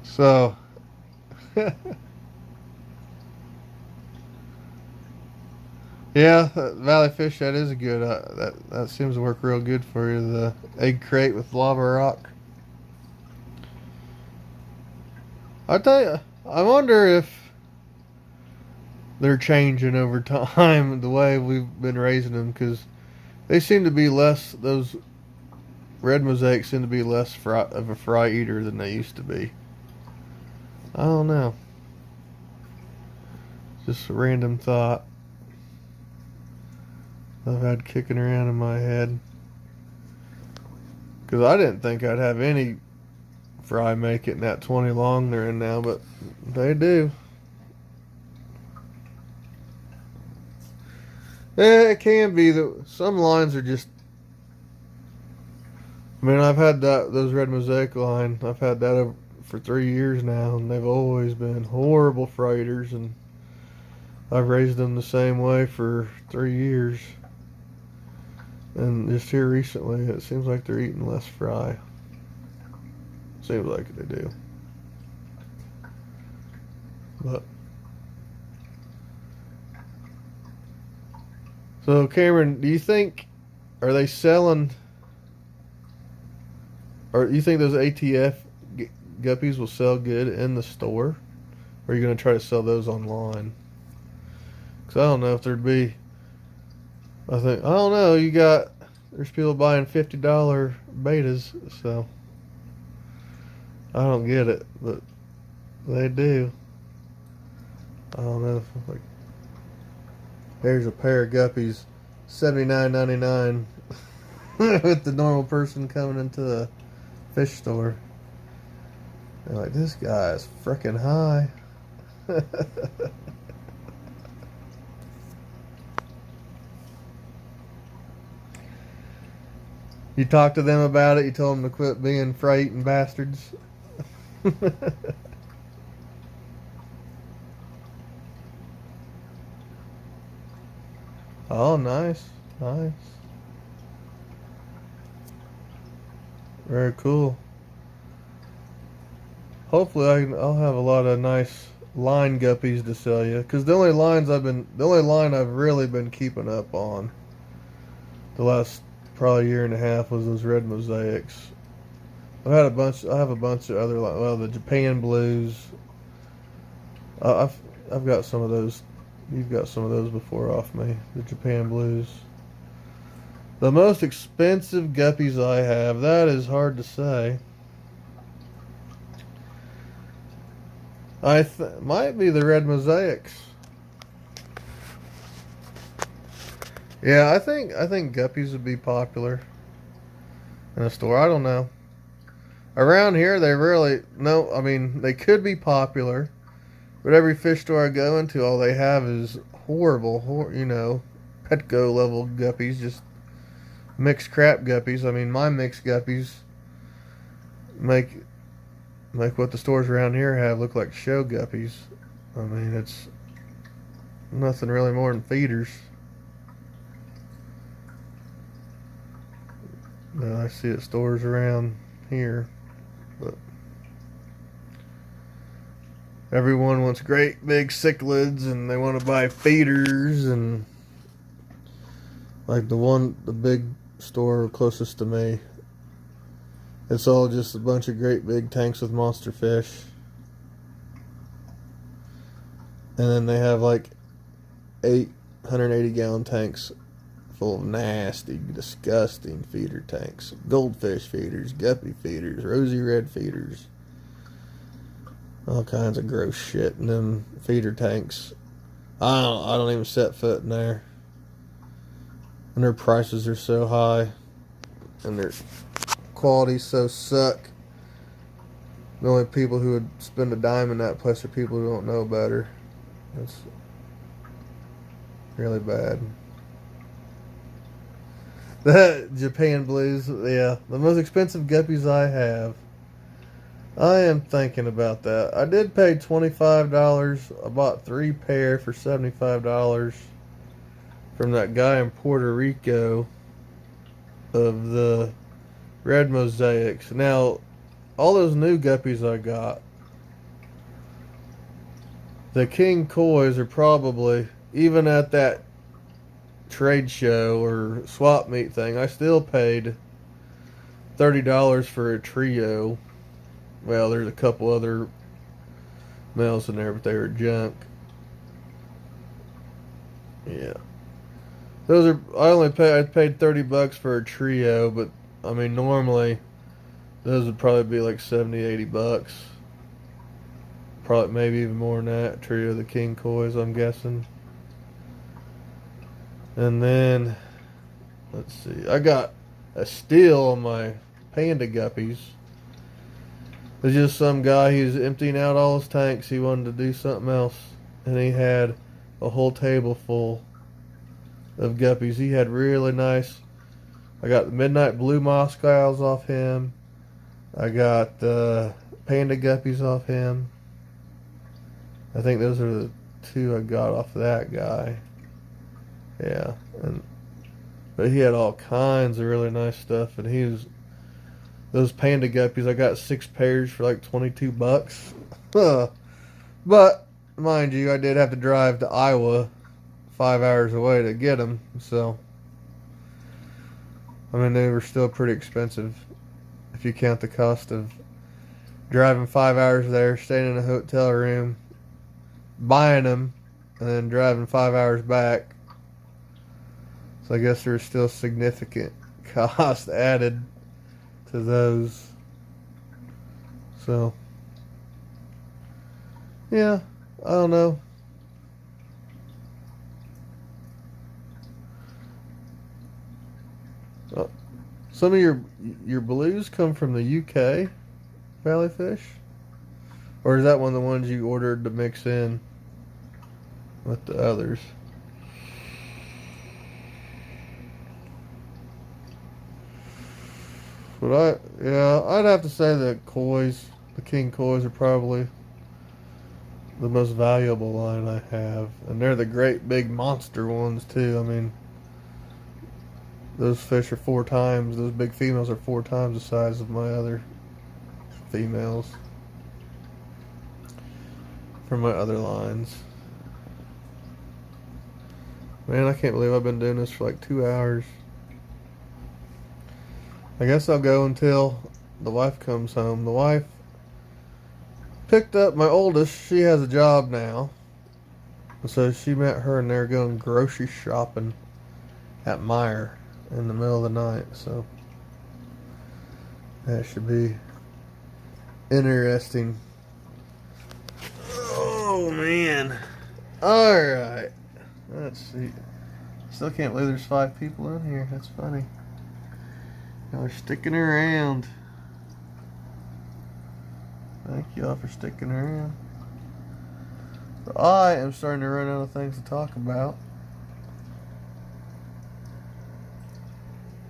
Speaker 1: So, yeah, Valley Fish, that is a good. That seems to work real good for you. The egg crate with lava rock. I tell you, I wonder if they're changing over time the way we've been raising them, because they seem to be less. Those red mosaics seem to be less of a fry eater than they used to be. I don't know. Just a random thought I've had kicking around in my head. Because I didn't think I'd have any fry make it in that 20 long they're in now, but they do. Yeah, it can be that some lines are just. I mean, I've had those red mosaic line. I've had that over for 3 years now, and they've always been horrible fry eaters, and I've raised them the same way for 3 years. And just here recently, it seems like they're eating less fry. Seems like they do. But so, Cameron, do you think, are they selling, or do you think those ATF guppies will sell good in the store? Or are you going to try to sell those online? Because I don't know if there'd be. I don't know. There's people buying $50 betas, so I don't get it, but they do. I don't know. Like, here's a pair of guppies, $79.99, with the normal person coming into the fish store. They're like, this guy is freaking high. You talked to them about it? You told them to quit being freight-eating bastards? Oh, nice. Nice. Very cool. Hopefully I'll have a lot of nice line guppies to sell you, because the only line I've really been keeping up on the last probably year and a half was those red mosaics. I have a bunch of other, the Japan blues. I've got some of those. You've got some of those before off me. The Japan blues. The most expensive guppies I have, that is hard to say. Might be the red mosaics. Yeah, I think guppies would be popular in a store. I don't know. Around here, they really no. I mean, they could be popular, but every fish store I go into, all they have is horrible, Petco level guppies, just mixed crap guppies. I mean, my mixed guppies make what the stores around here have look like show guppies. I mean, it's nothing really more than feeders. I see it stores around here, but everyone wants great big cichlids and they want to buy feeders, and like the big store closest to me, it's all just a bunch of great big tanks with monster fish. And then they have like 880-gallon tanks full of nasty, disgusting feeder tanks. Goldfish feeders, guppy feeders, rosy red feeders. All kinds of gross shit in them feeder tanks. I don't even set foot in there. And their prices are so high. And their qualities so suck. The only people who would spend a dime in that place are people who don't know better. It's really bad. The Japan Blues, yeah, the most expensive guppies I have. I am thinking about that. I did pay $25. I bought 3 pair for $75 from that guy in Puerto Rico of the red mosaics. Now, all those new guppies I got, the king kois are probably, even at that trade show or swap meet thing, I still paid $30 for a trio. Well, there's a couple other males in there, but they were junk. Yeah. I paid $30 for a trio, but I mean normally those would probably be like $70-$80. Probably maybe even more than that. Trio of the king kois, I'm guessing. And then, let's see, I got a steal on my panda guppies. It's just some guy, he was emptying out all his tanks. He wanted to do something else. And he had a whole table full of guppies. He had really nice. I got the midnight blue Moscows off him. I got the panda guppies off him. I think those are the 2 I got off that guy. Yeah, but he had all kinds of really nice stuff, and those panda guppies. I got 6 pairs for like $22. But mind you, I did have to drive to Iowa 5 hours away to get them, so I mean they were still pretty expensive if you count the cost of driving 5 hours there, staying in a hotel room, buying them, and then driving 5 hours back. So I guess there's still significant cost added to those. So, yeah, I don't know. Some of your blues come from the UK, Valley Fish? Or is that one of the ones you ordered to mix in with the others? But I'd have to say that the king kois are probably the most valuable line I have. And they're the great big monster ones too. I mean, those fish are those big females are 4 times the size of my other females from my other lines. Man, I can't believe I've been doing this for like 2 hours. I guess I'll go until the wife comes home. The wife picked up my oldest. She has a job now. So she met her and they're going grocery shopping at Meijer in the middle of the night. So that should be interesting. man. Alright. Let's see. Still can't believe there's 5 people in here. That's funny. Y'all are sticking around. Thank y'all for sticking around. But I am starting to run out of things to talk about.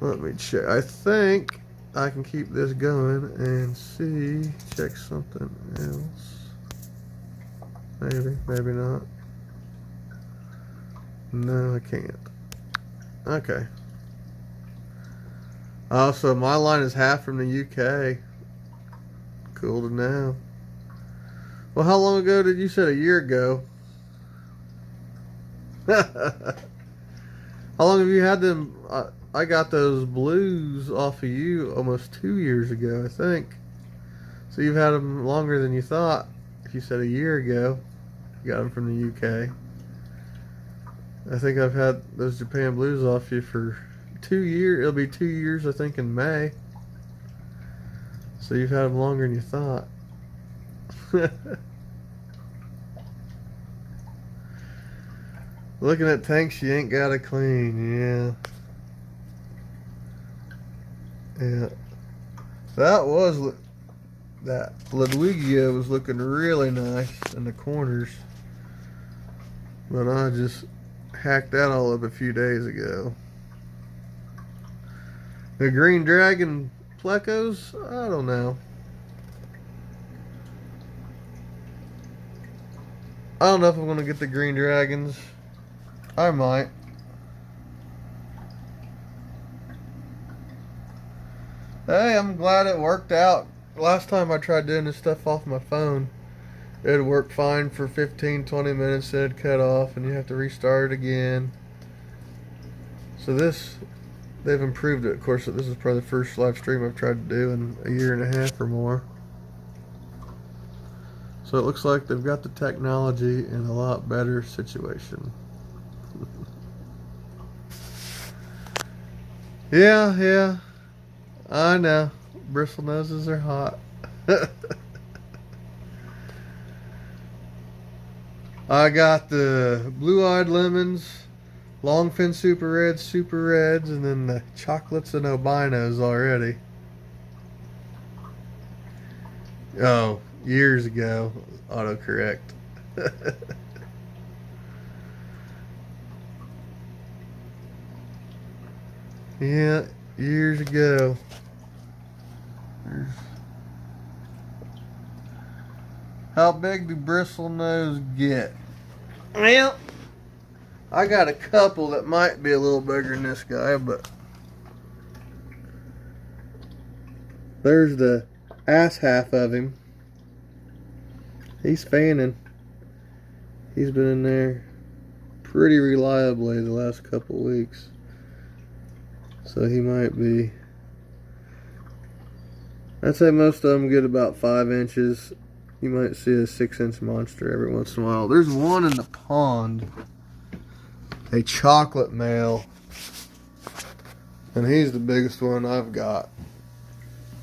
Speaker 1: Let me check. I think I can keep this going and see. Check something else. Maybe, maybe not. No, I can't. Okay. Also, my line is half from the UK. Cool to know. Well, how long ago did you say? A year ago? How long have you had them? I got those blues off of you almost 2 years ago, I think. So you've had them longer than you thought. If you said a year ago, you got them from the UK. I think I've had those Japan blues off you for 2 years. It'll be 2 years, I think, in May. So you've had them longer than you thought. Looking at tanks you ain't got to clean, yeah. Yeah. That Ludwigia was looking really nice in the corners. But I just hacked that all up a few days ago. The Green Dragon Plecos, I don't know. I don't know if I'm going to get the Green Dragons. I might. Hey, I'm glad it worked out. Last time I tried doing this stuff off my phone, it'd work fine for 15-20 minutes, then it'd cut off and you have to restart it again. So this, they've improved it. Of course, this is probably the first live stream I've tried to do in a year and a half or more. So it looks like they've got the technology in a lot better situation. Yeah, I know. Bristle noses are hot. I got the blue-eyed lemons, longfin super reds, and then the chocolates and albinos already. Oh, years ago, autocorrect. Yeah, years ago. How big do bristle nose get? Well, I got a couple that might be a little bigger than this guy, but there's the ass half of him. He's fanning. He's been in there pretty reliably the last couple weeks. So he might be. I'd say most of them get about 5 inches. You might see a 6-inch monster every once in a while. There's one in the pond, a chocolate male, and he's the biggest one I've got.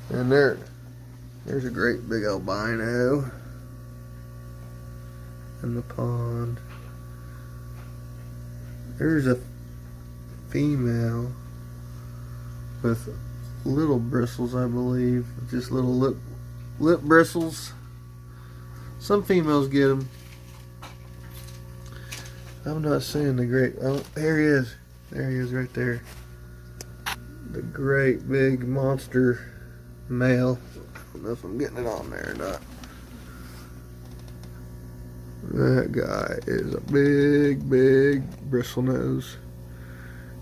Speaker 1: And there's a great big albino in the pond. There's a female with little bristles, I believe, just little lip bristles. Some females get them. I'm not seeing the great. Oh, there he is. There he is, right there. The great big monster male. I don't know if I'm getting it on there or not. That guy is a big bristle nose.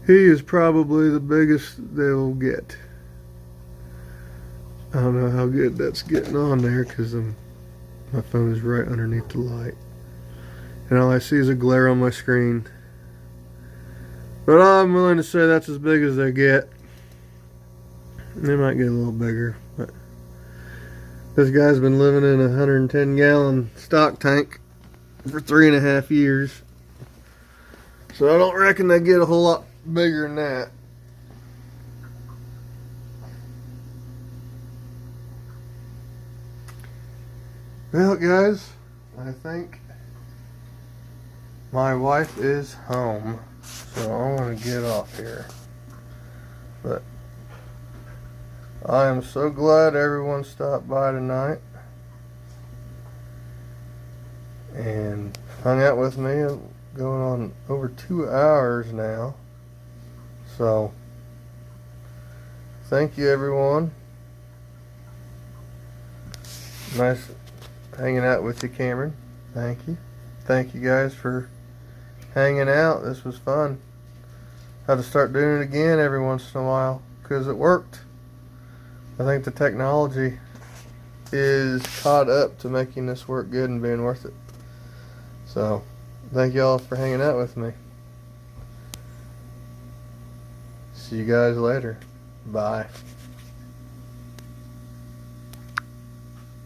Speaker 1: He is probably the biggest they'll get. I don't know how good that's getting on there because my phone is right underneath the light. And all I see is a glare on my screen. But I'm willing to say that's as big as they get. They might get a little bigger. But this guy's been living in a 110-gallon stock tank for 3.5 years. So I don't reckon they get a whole lot bigger than that. Well, guys, I think my wife is home, so I'm going to get off here. But I am so glad everyone stopped by tonight and hung out with me. Going on over 2 hours now. So thank you, everyone. Nice hanging out with you, Cameron. Thank you. Thank you guys for hanging out. This was fun. Had to start doing it again every once in a while because it worked. I think the technology is caught up to making this work good and being worth it. So thank y'all for hanging out with me. See you guys later. Bye.